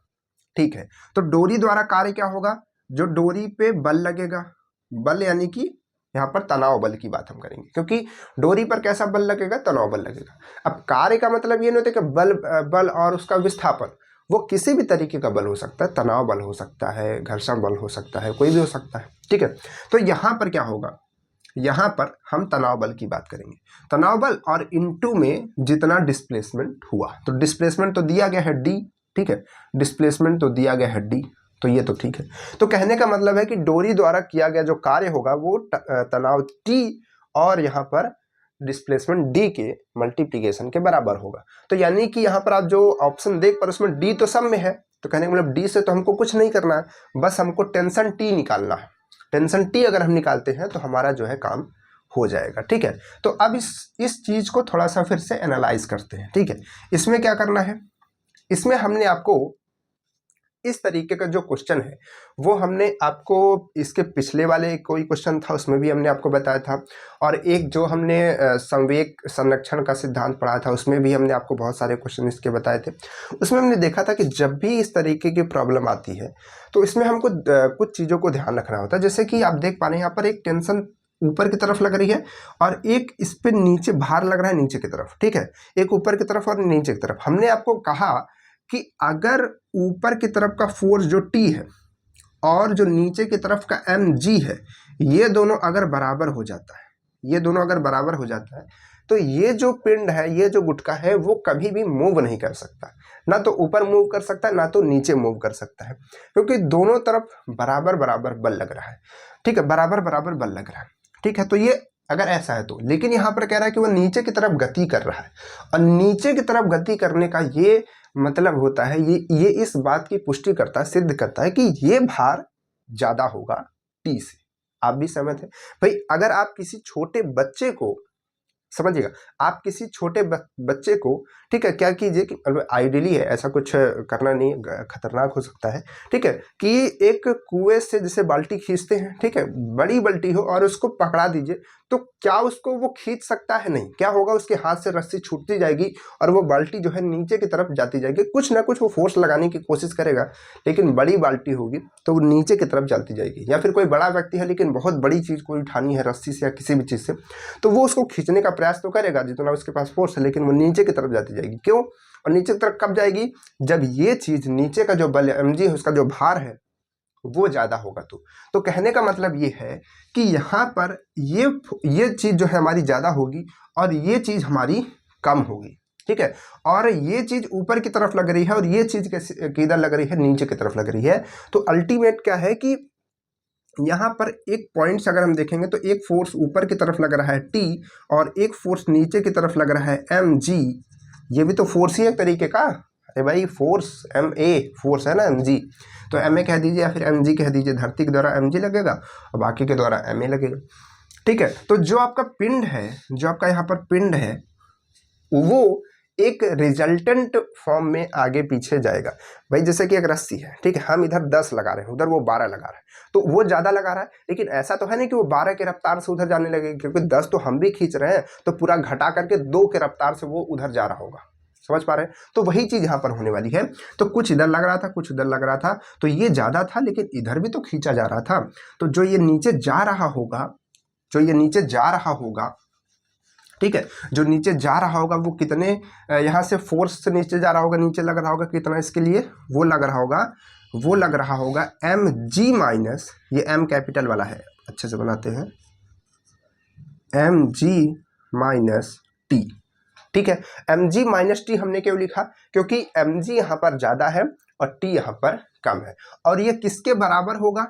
ठीक है। तो डोरी द्वारा कार्य क्या होगा? जो डोरी पे बल लगेगा, बल यानी कि यहाँ पर तनाव बल की बात हम करेंगे, क्योंकि डोरी पर कैसा बल लगेगा? तनाव बल लगेगा। अब कार्य का मतलब ये नहीं होता कि बल और उसका विस्थापन, वो किसी भी तरीके का बल हो सकता है, तनाव बल हो सकता है, घर्षण बल हो सकता है, कोई भी हो सकता है, ठीक है। तो यहाँ पर क्या होगा? यहाँ पर हम तनाव बल की बात करेंगे, तनाव बल और इनटू में जितना डिस्प्लेसमेंट हुआ। तो डिस्प्लेसमेंट तो दिया गया है डी, ठीक है, डिस्प्लेसमेंट तो दिया गया है डी, तो ये तो ठीक है। तो कहने का मतलब है कि डोरी द्वारा किया गया जो कार्य होगा वो तनाव टी और यहाँ पर डिस्प्लेसमेंट डी के मल्टीप्लिकेशन के बराबर होगा। तो यानी कि यहाँ पर आप जो ऑप्शन देख पर उसमें डी तो सब में है, तो कहने का मतलब डी से तो हमको कुछ नहीं करना है, बस हमको टेंशन टी निकालना है। टेंशन टी अगर हम निकालते हैं तो हमारा जो है काम हो जाएगा, ठीक है। तो अब इस चीज को थोड़ा सा फिर से एनालाइज करते हैं, ठीक है। इसमें क्या करना है? इसमें हमने आपको इस तरीके का जो क्वेश्चन है वो हमने आपको इसके पिछले वाले कोई क्वेश्चन था उसमें भी हमने आपको बताया था, और एक जो हमने संवेग संरक्षण का सिद्धांत पढ़ा था उसमें भी हमने आपको बहुत सारे क्वेश्चन इसके बताए थे। उसमें हमने देखा था कि जब भी इस तरीके की प्रॉब्लम आती है तो इसमें हमको कुछ चीज़ों को ध्यान रखना होता है। जैसे कि आप देख पा रहे हैं यहाँ पर एक टेंशन ऊपर की तरफ लग रही है, और एक इस पे नीचे भार लग रहा है नीचे की तरफ, ठीक है, एक ऊपर की तरफ और नीचे की तरफ। हमने आपको कहा कि अगर ऊपर की तरफ का फोर्स जो टी है और जो नीचे की तरफ का एम जी है, ये दोनों अगर बराबर हो जाता है, ये दोनों अगर बराबर हो जाता है, तो ये जो पिंड है, ये जो गुटका है, वो कभी भी मूव नहीं कर सकता, ना तो ऊपर मूव कर सकता है ना तो नीचे मूव कर सकता है, क्योंकि दोनों तरफ बराबर बराबर बल लग रहा है, ठीक है, बराबर बराबर बल लग रहा है, ठीक है। तो ये अगर ऐसा है तो, लेकिन यहाँ पर कह रहा है कि वो नीचे की तरफ गति कर रहा है, और नीचे की तरफ गति करने का ये मतलब होता है, ये इस बात की पुष्टि करता है, सिद्ध करता है कि ये भार ज्यादा होगा टी से। आप भी सहमत है भाई? अगर आप किसी छोटे बच्चे को, समझिएगा, आप किसी छोटे बच्चे को, ठीक है, क्या कीजिए कि आइडियली है, ऐसा कुछ करना नहीं, खतरनाक हो सकता है, ठीक है, कि एक कुएं से जैसे बाल्टी खींचते हैं, ठीक है, बड़ी बाल्टी हो और उसको पकड़ा दीजिए, तो क्या उसको वो खींच सकता है? नहीं। क्या होगा? उसके हाथ से रस्सी छूटती जाएगी और वो बाल्टी जो है नीचे की तरफ जाती जाएगी, कुछ ना कुछ वो फोर्स लगाने की कोशिश करेगा, लेकिन बड़ी बाल्टी होगी तो वो नीचे की तरफ जाती जाएगी। या फिर कोई बड़ा व्यक्ति है लेकिन बहुत बड़ी चीज कोई उठानी है रस्सी से या किसी भी चीज से, तो वो उसको खींचने का प्रयास तो करेगा जितना उसके पास फोर्स है, लेकिन वो नीचे की तरफ जाती जाएगी। क्यों? और नीचे की तरफ कब जाएगी? जब ये चीज नीचे का जो बल एम जी है, उसका जो भार है वो ज्यादा होगा। तो कहने का मतलब ये है कि यहाँ पर ये चीज जो है हमारी ज्यादा होगी और ये चीज हमारी कम होगी, ठीक है। और ये चीज ऊपर की तरफ लग रही है और ये चीज किधर लग रही है? नीचे की तरफ लग रही है। तो अल्टीमेट क्या है कि यहाँ पर एक पॉइंट्स अगर हम देखेंगे तो एक फोर्स ऊपर की तरफ लग रहा है टी, और एक फोर्स नीचे की तरफ लग रहा है एम जी। ये भी तो फोर्स ही एक तरीके का, अरे भाई फोर्स एम ए फोर्स है ना, एम जी, तो एम ए कह दीजिए या फिर एम जी कह दीजिए। धरती के द्वारा एम जी लगेगा और बाकी के द्वारा एम ए लगेगा, ठीक है। तो जो आपका पिंड है, जो आपका यहाँ पर पिंड है, वो एक रिजल्टेंट फॉर्म में आगे पीछे जाएगा। भाई जैसे कि एक रस्सी है, ठीक है, हम इधर 10 लगा रहे हैं, उधर वो 12 लगा रहा है, तो वो ज़्यादा लगा रहा है, लेकिन ऐसा तो है नहीं कि वो 12 के रफ्तार से उधर जाने लगेगा, क्योंकि 10 तो हम भी खींच रहे हैं, तो पूरा घटा करके 2 के रफ्तार से वो उधर जा रहा होगा। समझ पा रहे हैं? तो वही चीज़ यहाँ पर होने वाली है। तो कुछ इधर लग रहा था, कुछ उधर लग रहा था, तो ये ज़्यादा था, लेकिन इधर भी तो खींचा जा रहा था। तो जो ये नीचे जा रहा होगा, जो ये नीचे जा रहा होगा, ठीक है, जो नीचे जा रहा होगा वो कितने यहाँ से फोर्स से नीचे जा रहा होगा, नीचे लग रहा होगा कितना इसके लिए? वो लग रहा होगा एम जी माइनस, ये एम कैपिटल वाला है, अच्छे से बनाते हैं, mg माइनस टी। ठीक है, mg माइनस टी हमने क्यों लिखा? क्योंकि mg यहाँ पर ज़्यादा है और t यहाँ पर कम है। और ये किसके बराबर होगा?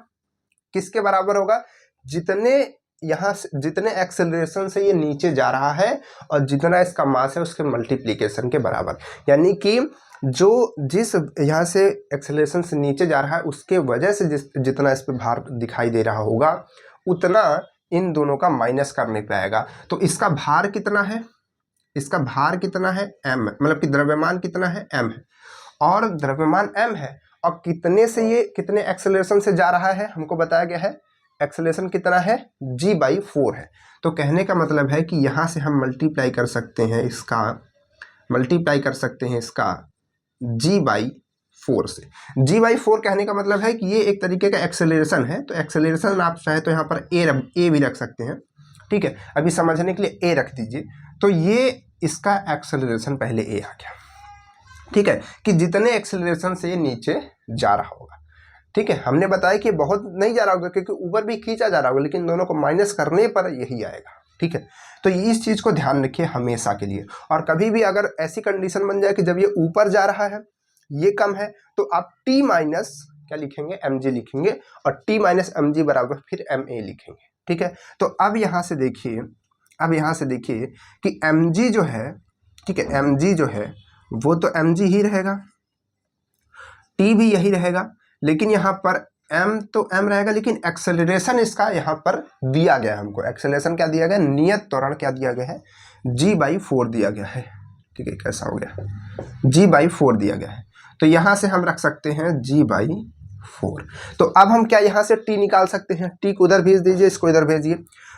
किसके बराबर होगा? जितने यहाँ से, जितने एक्सेलरेशन से ये नीचे जा रहा है और जितना इसका मास है उसके मल्टीप्लिकेशन के बराबर। यानी कि जिस यहाँ से एक्सेलरेशन से नीचे जा रहा है उसके वजह से जितना इस पर भार दिखाई दे रहा होगा उतना इन दोनों का माइनस करने पे आएगा। तो इसका भार कितना है? इसका भार कितना है? m, मतलब कि द्रव्यमान कितना है? m है, और द्रव्यमान m है, और कितने से ये कितने एक्सेलरेशन से जा रहा है हमको बताया गया है। एक्सेलरेशन कितना है? g/4 है। तो कहने का मतलब है कि यहाँ से हम मल्टीप्लाई कर सकते हैं इसका, मल्टीप्लाई कर सकते हैं इसका g/4 से। g/4 कहने का मतलब है कि ये एक तरीके का एक्सेलरेशन है। तो एक्सेलरेशन आप चाहे तो यहाँ पर ए भी रख सकते हैं। ठीक है, अभी समझने के लिए ए रख दीजिए। तो ये इसका एक्सेलरेशन पहले ए आ गया। ठीक है, कि जितने एक्सेलरेशन से ये नीचे जा रहा होगा। ठीक है, हमने बताया कि बहुत नहीं जा रहा होगा क्योंकि ऊपर भी खींचा जा रहा होगा, लेकिन दोनों को माइनस करने पर यही आएगा। ठीक है, तो इस चीज़ को ध्यान रखिए हमेशा के लिए। और कभी भी अगर ऐसी कंडीशन बन जाए कि जब ये ऊपर जा रहा है ये कम है, तो आप t माइनस क्या लिखेंगे? mg लिखेंगे, और t माइनस mg बराबर फिर ma लिखेंगे। ठीक है, तो अब यहाँ से देखिए, अब यहाँ से देखिए कि mg जो है, ठीक है, mg जो है वो तो mg ही रहेगा, t भी यही रहेगा, लेकिन यहाँ पर m तो m रहेगा, लेकिन एक्सेलरेशन इसका यहाँ पर दिया गया है हमको। एक्सेलरेशन क्या दिया गया? नियत त्वरण क्या दिया गया है? g/4 दिया गया है। ठीक है, कैसा हो गया? g/4 दिया गया है। तो यहाँ से हम रख सकते हैं g/4। तो अब हम क्या यहाँ से t निकाल सकते हैं? t को उधर भेज दीजिए, इसको इधर भेजिए।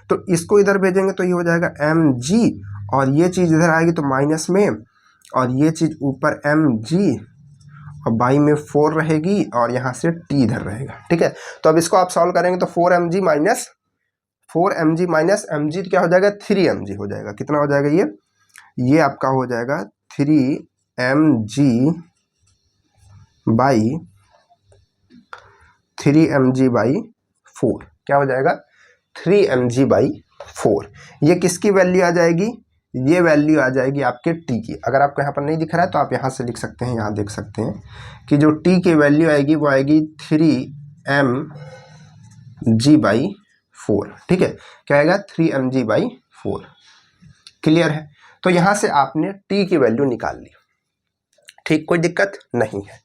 तो इसको इधर भेजेंगे तो ये हो जाएगा mg, और ये चीज़ इधर आएगी तो माइनस में, और ये चीज़ ऊपर mg और बाई में 4 रहेगी, और यहाँ से t इधर रहेगा। ठीक है, तो अब इसको आप सॉल्व करेंगे तो 4mg minus 4mg minus mg क्या हो जाएगा? 3mg हो जाएगा। कितना हो जाएगा ये आपका हो जाएगा 3mg बाई 3mg/4। क्या हो जाएगा? 3mg/4। ये किसकी वैल्यू आ जाएगी? ये वैल्यू आ जाएगी आपके t की। अगर आपको यहाँ पर नहीं दिख रहा है तो आप यहाँ से लिख सकते हैं, यहाँ देख सकते हैं कि जो t की वैल्यू आएगी वो आएगी 3mg/4। ठीक है, क्या आएगा? 3mg/4। क्लियर है? तो यहाँ से आपने t की वैल्यू निकाल ली। ठीक, कोई दिक्कत नहीं है।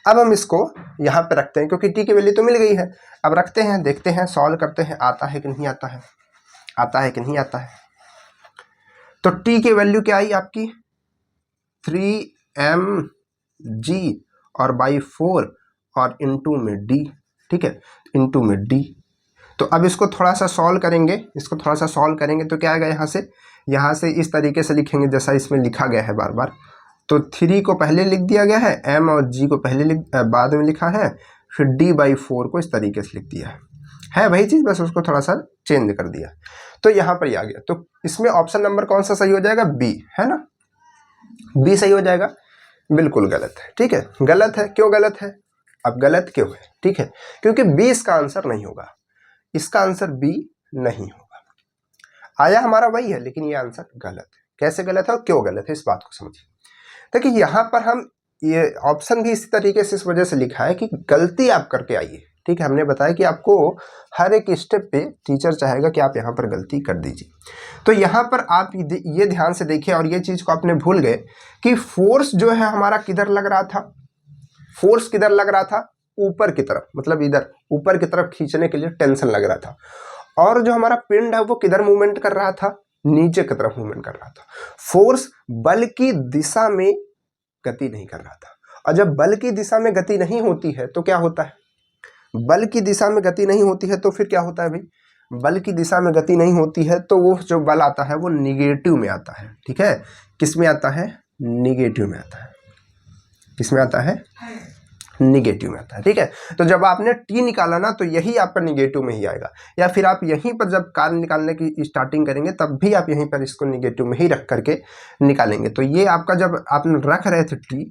अब हम इसको यहाँ पे रखते हैं क्योंकि t की वैल्यू तो मिल गई है। अब रखते हैं, देखते हैं, सॉल्व करते हैं, आता है कि नहीं आता है, आता है कि नहीं आता है। तो t की वैल्यू क्या आई आपकी? 3mg और /4 और इनटू में d। ठीक है, इनटू में d। तो अब इसको थोड़ा सा सॉल्व करेंगे, इसको थोड़ा सा सॉल्व करेंगे तो क्या आएगा? यहाँ से इस तरीके से लिखेंगे जैसा इसमें लिखा गया है बार बार। तो 3 को पहले लिख दिया गया है, m और g को पहले बाद में लिखा है, फिर d/4 को इस तरीके से लिख दिया है वही चीज़, बस उसको थोड़ा सा चेंज कर दिया। तो यहाँ पर ही आ गया। तो इसमें ऑप्शन नंबर कौन सा सही हो जाएगा? बी, है ना? बी सही हो जाएगा। बिल्कुल गलत है। ठीक है, गलत है। क्यों गलत है? अब गलत क्यों है? ठीक है, क्योंकि बी इसका आंसर नहीं होगा, इसका आंसर बी नहीं होगा। आया हमारा वही है, लेकिन ये आंसर गलत है। कैसे गलत है और क्यों गलत है, इस बात को समझिए। देखिए यहाँ पर हम ये ऑप्शन भी इसी तरीके से इस वजह से लिखा है कि गलती आप करके आइए। ठीक है, हमने बताया कि आपको हर एक स्टेप पे टीचर चाहेगा कि आप यहाँ पर गलती कर दीजिए। तो यहाँ पर आप ये ध्यान से देखिए, और ये चीज़ को आपने भूल गए कि फोर्स जो है हमारा किधर लग रहा था? फोर्स किधर लग रहा था? ऊपर की तरफ, मतलब इधर ऊपर की तरफ खींचने के लिए टेंशन लग रहा था। और जो हमारा पिंड है वो किधर मूवमेंट कर रहा था? नीचे की तरफ मूवमेंट कर रहा था। फोर्स बल की दिशा में गति नहीं कर रहा था। और जब बल की दिशा में गति नहीं होती है तो क्या होता है? बल की दिशा में गति नहीं होती है तो फिर क्या होता है भाई? बल की दिशा में गति नहीं होती है तो वो जो बल आता है वो निगेटिव में आता है। ठीक है, किस में आता है? निगेटिव में आता है। किस में आता है? निगेटिव में आता है। ठीक है, तो जब आपने टी निकाला ना तो यही आपका निगेटिव में ही आएगा, या फिर आप यहीं पर जब कार्य निकालने की स्टार्टिंग करेंगे तब भी आप यहीं पर इसको निगेटिव में ही रख करके निकालेंगे। तो ये आपका जब आप रख रहे थे टी,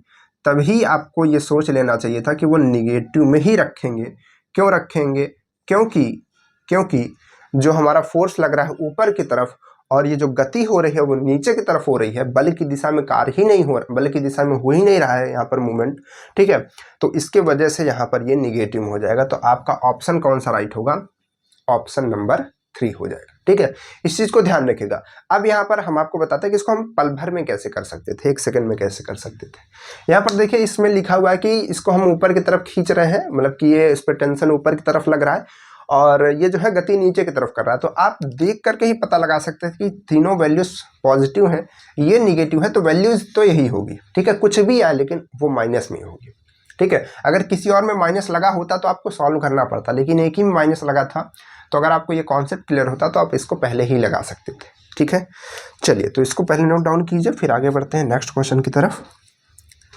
तभी आपको ये सोच लेना चाहिए था कि वो निगेटिव में ही रखेंगे। क्यों रखेंगे? क्योंकि क्योंकि जो हमारा फोर्स लग रहा है ऊपर की तरफ और ये जो गति हो रही है वो नीचे की तरफ हो रही है, बल की दिशा में कार्य ही नहीं हो रहा, बल की दिशा में हो ही नहीं रहा है यहाँ पर मूवमेंट, ठीक है। तो इसके वजह से यहाँ पर ये निगेटिव हो जाएगा। तो आपका ऑप्शन कौन सा राइट होगा? ऑप्शन नंबर 3 हो जाएगा, ठीक है। इस चीज को ध्यान रखिएगा। अब यहाँ पर हम आपको बताते हैं कि इसको हम पल भर में कैसे कर सकते थे, 1 सेकंड में कैसे कर सकते थे। यहाँ पर देखिए इसमें लिखा हुआ है कि इसको हम ऊपर की तरफ खींच रहे हैं, मतलब कि ये इस पर टेंशन ऊपर की तरफ लग रहा है और ये जो है गति नीचे की तरफ कर रहा है। तो आप देख करके ही पता लगा सकते हैं कि तीनों वैल्यूज पॉजिटिव हैं, ये निगेटिव है, तो वैल्यूज तो यही होगी, ठीक है। कुछ भी आए लेकिन वो माइनस में होगी, ठीक है। अगर किसी और में माइनस लगा होता तो आपको सॉल्व करना पड़ता, लेकिन एक ही में माइनस लगा था। तो अगर आपको ये कॉन्सेप्ट क्लियर होता तो आप इसको पहले ही लगा सकते थे, ठीक है। चलिए तो इसको पहले नोट डाउन कीजिए, फिर आगे बढ़ते हैं नेक्स्ट क्वेश्चन की तरफ।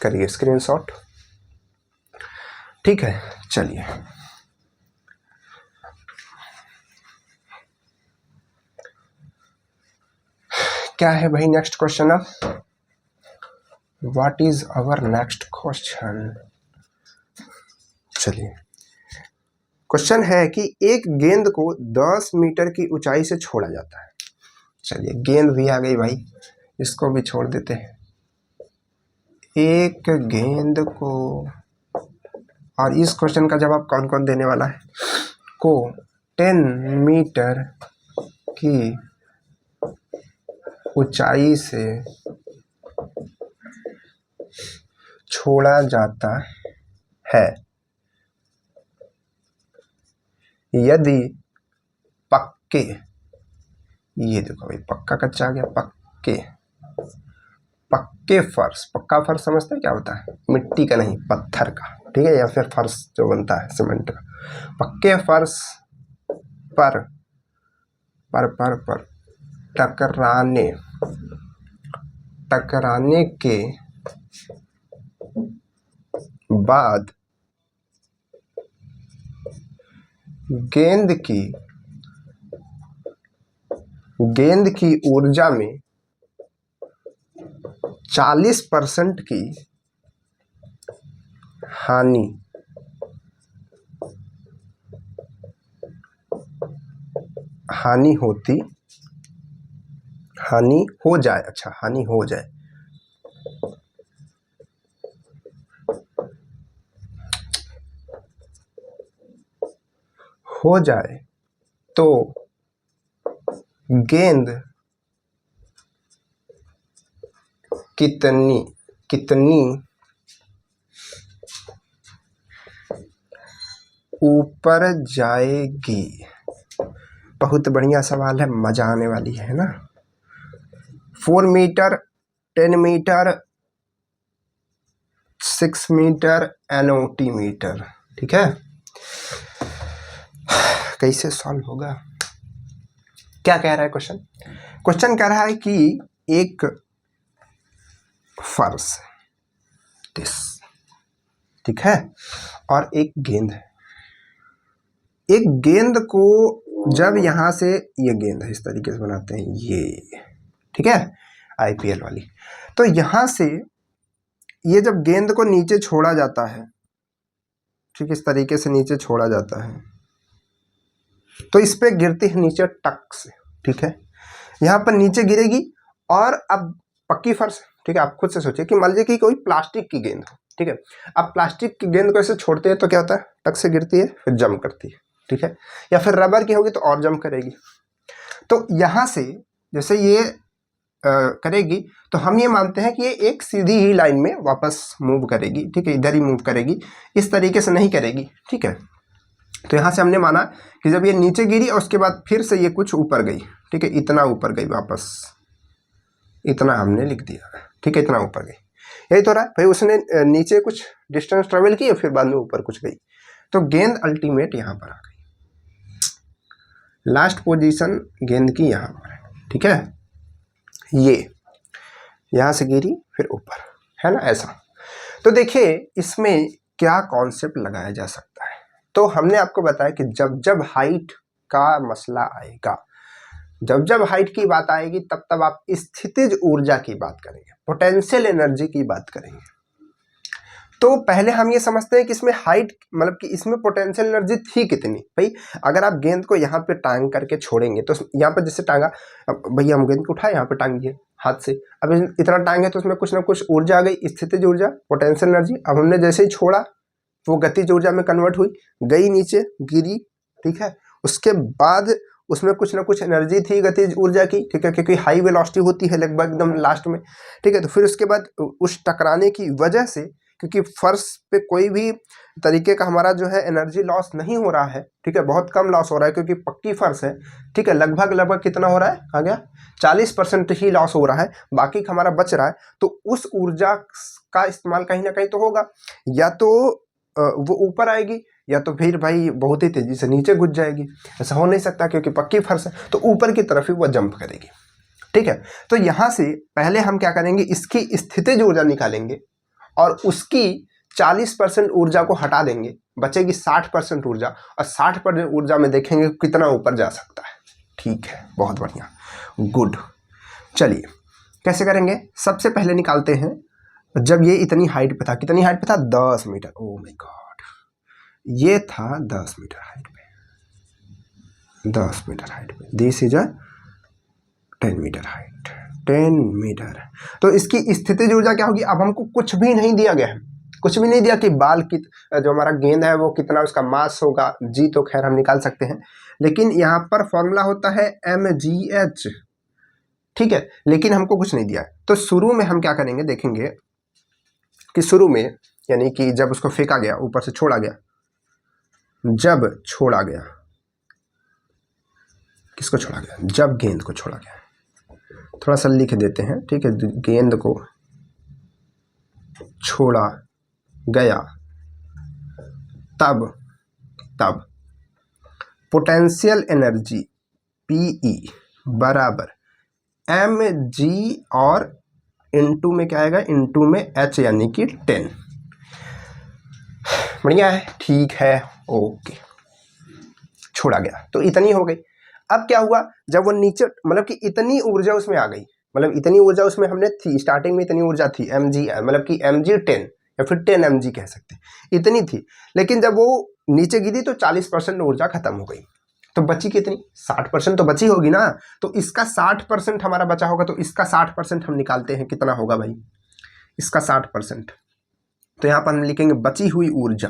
करिए स्क्रीनशॉट, ठीक है। चलिए क्या है भाई नेक्स्ट क्वेश्चन? अब what is our next question? चलिए क्वेश्चन है कि एक गेंद को 10 मीटर की ऊंचाई से छोड़ा जाता है। चलिए गेंद भी आ गई भाई, इसको भी छोड़ देते हैं। एक गेंद को, और इस क्वेश्चन का जवाब कौन कौन देने वाला है? को 10 मीटर की ऊंचाई से छोड़ा जाता है यदि पक्के, ये देखो भाई पक्का कच्चा आ गया, पक्के फर्श, पक्का फर्श समझते हैं क्या होता है? मिट्टी का नहीं, पत्थर का, ठीक है, या फिर फर्श जो बनता है सीमेंट का। पक्के फर्श पर टकराने के बाद गेंद की ऊर्जा में 40% की हानि हो जाए, अच्छा हानि हो जाए तो गेंद कितनी ऊपर जाएगी? बहुत बढ़िया सवाल है, मजा आने वाली है ना। 4 metre, 10 metre, 6 metre, NOT metre, ठीक है। कैसे सॉल्व होगा? क्या कह रहा है क्वेश्चन? क्वेश्चन कह रहा है कि एक फर्श, ठीक है, और एक गेंद है। एक गेंद को जब यहां से, ये गेंद है, इस तरीके से बनाते हैं ये, ठीक है, IPL वाली। तो यहां से ये जब गेंद को नीचे छोड़ा जाता है, ठीक, इस तरीके से नीचे छोड़ा जाता है, तो इस पे गिरती है नीचे टक से, ठीक है, यहाँ पर नीचे गिरेगी। और अब पक्की फर्श, ठीक है, आप खुद से सोचिए कि मान लीजिए कि कोई प्लास्टिक की गेंद हो, ठीक है। अब प्लास्टिक की गेंद को ऐसे छोड़ते हैं तो क्या होता है? टक से गिरती है, फिर जंप करती है, ठीक है। या फिर रबर की होगी तो और जंप करेगी। तो यहाँ से जैसे ये करेगी तो हम ये मानते हैं कि ये एक सीधी ही लाइन में वापस मूव करेगी, ठीक है, इधर ही मूव करेगी, इस तरीके से नहीं करेगी, ठीक है। तो यहाँ से हमने माना कि जब ये नीचे गिरी और उसके बाद फिर से ये कुछ ऊपर गई, ठीक है, इतना ऊपर गई, वापस इतना हमने लिख दिया, ठीक है, इतना ऊपर गई। यही तो रहा है भाई, उसने नीचे कुछ डिस्टेंस ट्रेवल की और फिर बाद में ऊपर कुछ गई। तो गेंद अल्टीमेट यहाँ पर आ गई, लास्ट पोजीशन गेंद की यहाँ पर है, ठीक है। ये यहाँ से गिरी फिर ऊपर, है ना, ऐसा। तो देखिए इसमें क्या कॉन्सेप्ट लगाया जा सकता है। तो हमने आपको बताया कि जब जब हाइट का मसला आएगा, जब जब हाइट की बात आएगी, तब तब आप स्थितिज ऊर्जा की बात करेंगे, पोटेंशियल एनर्जी की बात करेंगे। तो पहले हम ये समझते हैं कि इसमें हाइट मतलब कि इसमें पोटेंशियल एनर्जी थी कितनी। भाई अगर आप गेंद को यहाँ पे टांग करके छोड़ेंगे तो यहाँ पर जिससे टांगा, भैया हम गेंद को उठाए यहाँ पे टांग दिए हाथ से, अब इतना टांगे तो उसमें कुछ ना कुछ ऊर्जा आ गई, स्थितिज ऊर्जा, पोटेंशियल एनर्जी। अब हमने जैसे ही छोड़ा वो गतिज ऊर्जा में कन्वर्ट हुई, गई नीचे, गिरी, ठीक है। उसके बाद उसमें कुछ ना कुछ एनर्जी थी गतिज ऊर्जा की, ठीक है, क्योंकि हाई वेलोसिटी होती है लगभग एकदम लास्ट में, ठीक है। तो फिर उसके बाद उस टकराने की वजह से, क्योंकि फर्श पे कोई भी तरीके का हमारा जो है एनर्जी लॉस नहीं हो रहा है, ठीक है, बहुत कम लॉस हो रहा है क्योंकि पक्की फर्श है, ठीक है। लगभग कितना हो रहा है, आ गया 40% ही लॉस हो रहा है, बाकी हमारा बच रहा है। तो उस ऊर्जा का इस्तेमाल कहीं ना कहीं तो होगा, या तो वो ऊपर आएगी या तो फिर भाई बहुत ही तेजी से नीचे घुस जाएगी। ऐसा हो नहीं सकता क्योंकि पक्की फर्श है, तो ऊपर की तरफ ही वो जंप करेगी, ठीक है। तो यहाँ से पहले हम क्या करेंगे, इसकी स्थितिज ऊर्जा निकालेंगे और उसकी 40% ऊर्जा को हटा देंगे, बचेगी 60% ऊर्जा, और 60% ऊर्जा में देखेंगे कितना ऊपर जा सकता है। ठीक है, बहुत बढ़िया, गुड। चलिए कैसे करेंगे, सबसे पहले निकालते हैं, जब ये इतनी हाइट पे था, कितनी हाइट पे था, 10 मीटर, ओ माय गॉड, ये था 10 मीटर हाइट पे, 10 मीटर हाइट पे, this is a 10 metre height, 10 metre. तो इसकी स्थितिज ऊर्जा क्या होगी, अब हमको कुछ भी नहीं दिया गया है, कुछ भी नहीं दिया कि बाल की जो हमारा गेंद है वो कितना उसका मास होगा, जी तो खैर हम निकाल सकते हैं, लेकिन यहाँ पर फॉर्मूला होता है mgh, ठीक है, लेकिन हमको कुछ नहीं दिया है। तो शुरू में हम क्या करेंगे, देखेंगे कि शुरू में यानी कि जब उसको फेंका गया, ऊपर से छोड़ा गया, जब छोड़ा गया, किसको छोड़ा गया, जब गेंद को छोड़ा गया, थोड़ा सा लिख देते हैं, ठीक है, गेंद को छोड़ा गया, तब पोटेंशियल एनर्जी Pe बराबर mg और इनटू में क्या आएगा, इनटू में h यानी कि 10। बढ़िया है, ठीक है, ओके, छोड़ा गया तो इतनी हो गई। अब क्या हुआ, जब वो नीचे मतलब कि इतनी ऊर्जा उसमें आ गई, मतलब इतनी ऊर्जा उसमें हमने थी, स्टार्टिंग में इतनी ऊर्जा थी mg, मतलब कि mg 10 या फिर 10 mg कह सकते हैं, इतनी थी। लेकिन जब वो नीचे गिरी तो 40% ऊर्जा खत्म हो गई, तो बची कितनी, 60% तो बची होगी ना। तो इसका 60% हमारा बचा होगा, तो इसका 60% हम निकालते हैं, कितना होगा भाई, इसका 60%। तो यहाँ पर हम लिखेंगे बची हुई ऊर्जा,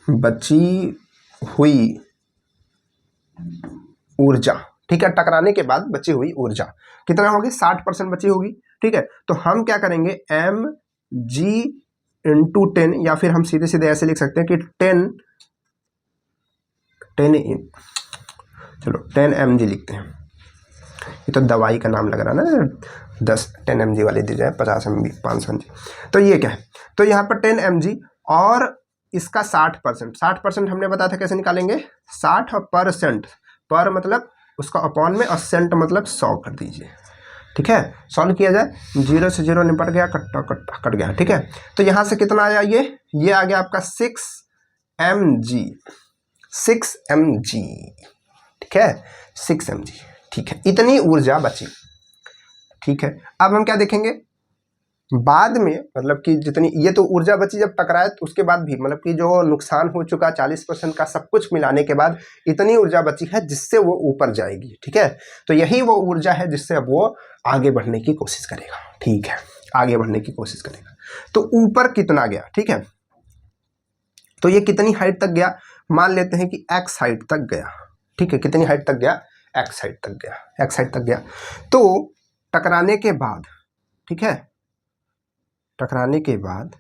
बची हुई ऊर्जा, ठीक है, टकराने के बाद बची हुई ऊर्जा कितना होगी, 60% बची होगी, ठीक है। तो हम क्या करेंगे, mg इंटू 10, या फिर हम सीधे सीधे ऐसे लिख सकते हैं कि 10 चलो 10 mg लिखते हैं, ये तो दवाई का नाम लग रहा है ना, 10 mg वाले दी जाए, 50 mg 500 mg, तो ये क्या है, तो यहाँ पर 10 mg और इसका 60% हमने बताया था कैसे निकालेंगे, 60% पर मतलब उसका अपॉन में, और सेंट मतलब 100 कर दीजिए, ठीक है। सॉल्व किया जाए, 0 से 0 निपट गया, कट गया, ठीक है। तो यहाँ से कितना आया, ये आ गया आपका 6 mg, ठीक है, 6 mg, ठीक है, इतनी ऊर्जा बची, ठीक है। अब हम क्या देखेंगे, बाद में मतलब कि जितनी ये तो ऊर्जा बची जब टकराए, तो उसके बाद भी मतलब कि जो नुकसान हो चुका 40% का सब कुछ मिलाने के बाद इतनी ऊर्जा बची है जिससे वो ऊपर जाएगी, ठीक है। तो यही वो ऊर्जा है जिससे अब वो आगे बढ़ने की कोशिश करेगा, ठीक है, आगे बढ़ने की कोशिश करेगा। तो ऊपर कितना गया, ठीक है, तो ये कितनी हाइट तक गया, मान लेते हैं कि x हाइट तक गया, ठीक है, कितनी हाइट तक गया, x हाइट तक गया, x हाइट तक गया। तो टकराने के बाद, ठीक है, टकराने के बाद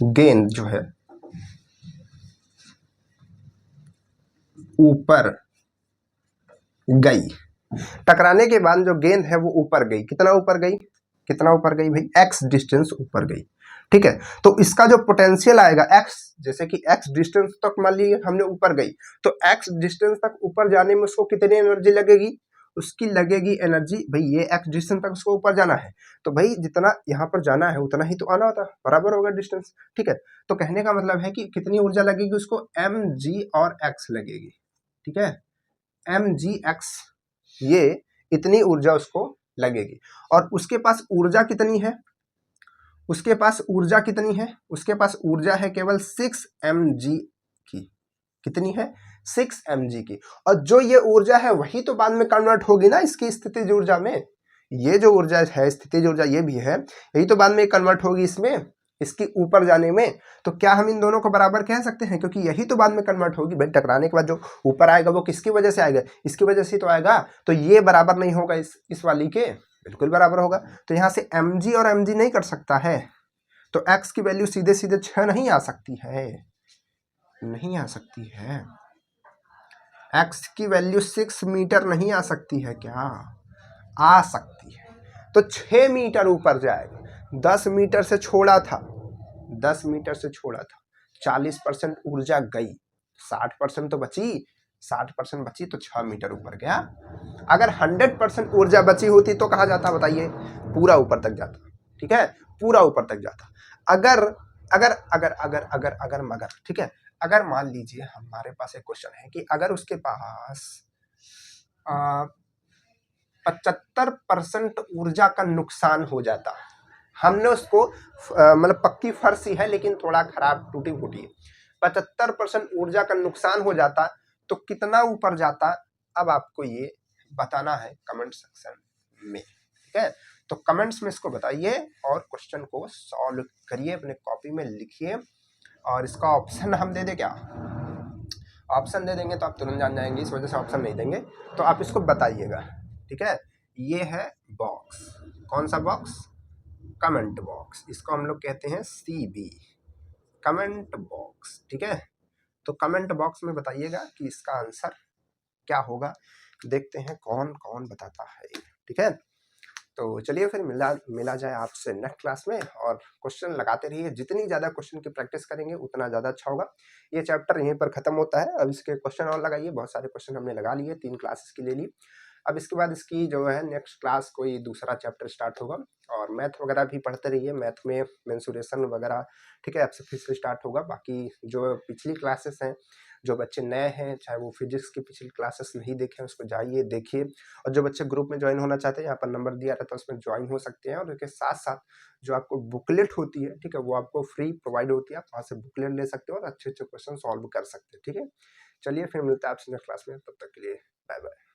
गेंद जो है ऊपर गई, टकराने के बाद जो गेंद है वो ऊपर गई, कितना ऊपर गई, कितना ऊपर गई भाई, x डिस्टेंस ऊपर गई, ठीक है। तो इसका जो पोटेंशियल आएगा x, जैसे कि x डिस्टेंस तक मान लीजिए हमने ऊपर गई, तो x डिस्टेंस तक ऊपर जाने में उसको कितनी एनर्जी लगेगी, उसकी लगेगी एनर्जी। भाई ये एक्स डिस्टेंस तक उसको ऊपर जाना है, तो भाई जितना यहाँ पर जाना है उतना ही तो आना होता है, बराबर होगा डिस्टेंस। ठीक है, तो कहने का मतलब है कि कितनी ऊर्जा लगेगी उसको, एम जी और एक्स लगेगी। ठीक है, एम जी एक्स, ये इतनी ऊर्जा उसको लगेगी। और उसके पास ऊर्जा कितनी है, उसके पास ऊर्जा कितनी है, उसके पास ऊर्जा है केवल 6 mg की। कितनी है, 6 mg की। और जो ये ऊर्जा है वही तो बाद में कन्वर्ट होगी ना इसकी स्थितिज ऊर्जा में। ये जो ऊर्जा है स्थितिज ऊर्जा ये भी है, यही तो बाद में कन्वर्ट होगी इसमें, इसकी ऊपर जाने में। तो क्या हम इन दोनों को बराबर कह सकते हैं, क्योंकि यही तो बाद में कन्वर्ट होगी। भाई टकराने के बाद जो ऊपर आएगा वो किसकी वजह से आएगा, इसकी वजह से तो आएगा। तो ये बराबर नहीं होगा इस वाली के, बिल्कुल बराबर होगा। तो यहाँ से mg और mg नहीं कर सकता है, तो x की वैल्यू सीधे सीधे 6 नहीं आ सकती है, नहीं आ सकती है। x की वैल्यू 6 मीटर नहीं आ सकती है क्या, आ सकती है। तो 6 मीटर ऊपर जाएगा। 10 मीटर से छोड़ा था, 10 मीटर से छोड़ा था, 40% ऊर्जा गई, 60% तो बची, 60% बची तो 6 मीटर ऊपर गया। अगर 100% ऊर्जा बची होती तो कहाँ जाता बताइए, पूरा ऊपर तक जाता। ठीक है, पूरा ऊपर तक जाता। अगर अगर अगर अगर अगर अगर मगर, ठीक है, अगर मान लीजिए हमारे पास एक क्वेश्चन है कि अगर उसके पास 75% ऊर्जा का नुकसान हो जाता, हमने उसको मतलब पक्की फर्श ही है लेकिन थोड़ा खराब टूटी फूटी है, 75% ऊर्जा का नुकसान हो जाता तो कितना ऊपर जाता, अब आपको ये बताना है कमेंट सेक्शन में। ठीक है, तो कमेंट्स में इसको बताइए और क्वेश्चन को सॉल्व करिए, अपने कॉपी में लिखिए। और इसका ऑप्शन हम दे दें क्या, ऑप्शन दे देंगे तो आप तुरंत जान जाएंगे, इस वजह से ऑप्शन नहीं देंगे, तो आप इसको बताइएगा। ठीक है, ये है बॉक्स, कौन सा बॉक्स, कमेंट बॉक्स, इसको हम लोग कहते हैं CB, कमेंट बॉक्स। ठीक है, तो कमेंट बॉक्स में बताइएगा कि इसका आंसर क्या होगा, देखते हैं कौन कौन बताता है। ठीक है, तो चलिए फिर मिला जाए आपसे नेक्स्ट क्लास में, और क्वेश्चन लगाते रहिए। जितनी ज़्यादा क्वेश्चन की प्रैक्टिस करेंगे उतना ज़्यादा अच्छा होगा। ये चैप्टर यहीं पर खत्म होता है, अब इसके क्वेश्चन और लगाइए। बहुत सारे क्वेश्चन हमने लगा लिए, 3 क्लासेस की ले ली। अब इसके बाद इसकी जो है नेक्स्ट क्लास कोई दूसरा चैप्टर स्टार्ट होगा, और मैथ वगैरह भी पढ़ते रहिए, मैथ में मेंसुरेशन वगैरह। ठीक है, आपसे फिर से स्टार्ट होगा। बाकी जो पिछली क्लासेस हैं, जो बच्चे नए हैं चाहे वो फिजिक्स की पिछली क्लासेस नहीं देखें उसको जाइए देखिए, और जो बच्चे ग्रुप में ज्वाइन होना चाहते हैं यहाँ पर नंबर दिया रहता है उसमें ज्वाइन हो सकते हैं। और उसके साथ साथ जो आपको बुकलेट होती है, ठीक है, वो आपको फ्री प्रोवाइड होती है, आप वहाँ से बुकलेट ले सकते हो और अच्छे अच्छे क्वेश्चन सॉल्व कर सकते हैं। ठीक है, चलिए फिर मिलता है आपसे नेक्स्ट क्लास में, तब तक के लिए बाय बाय।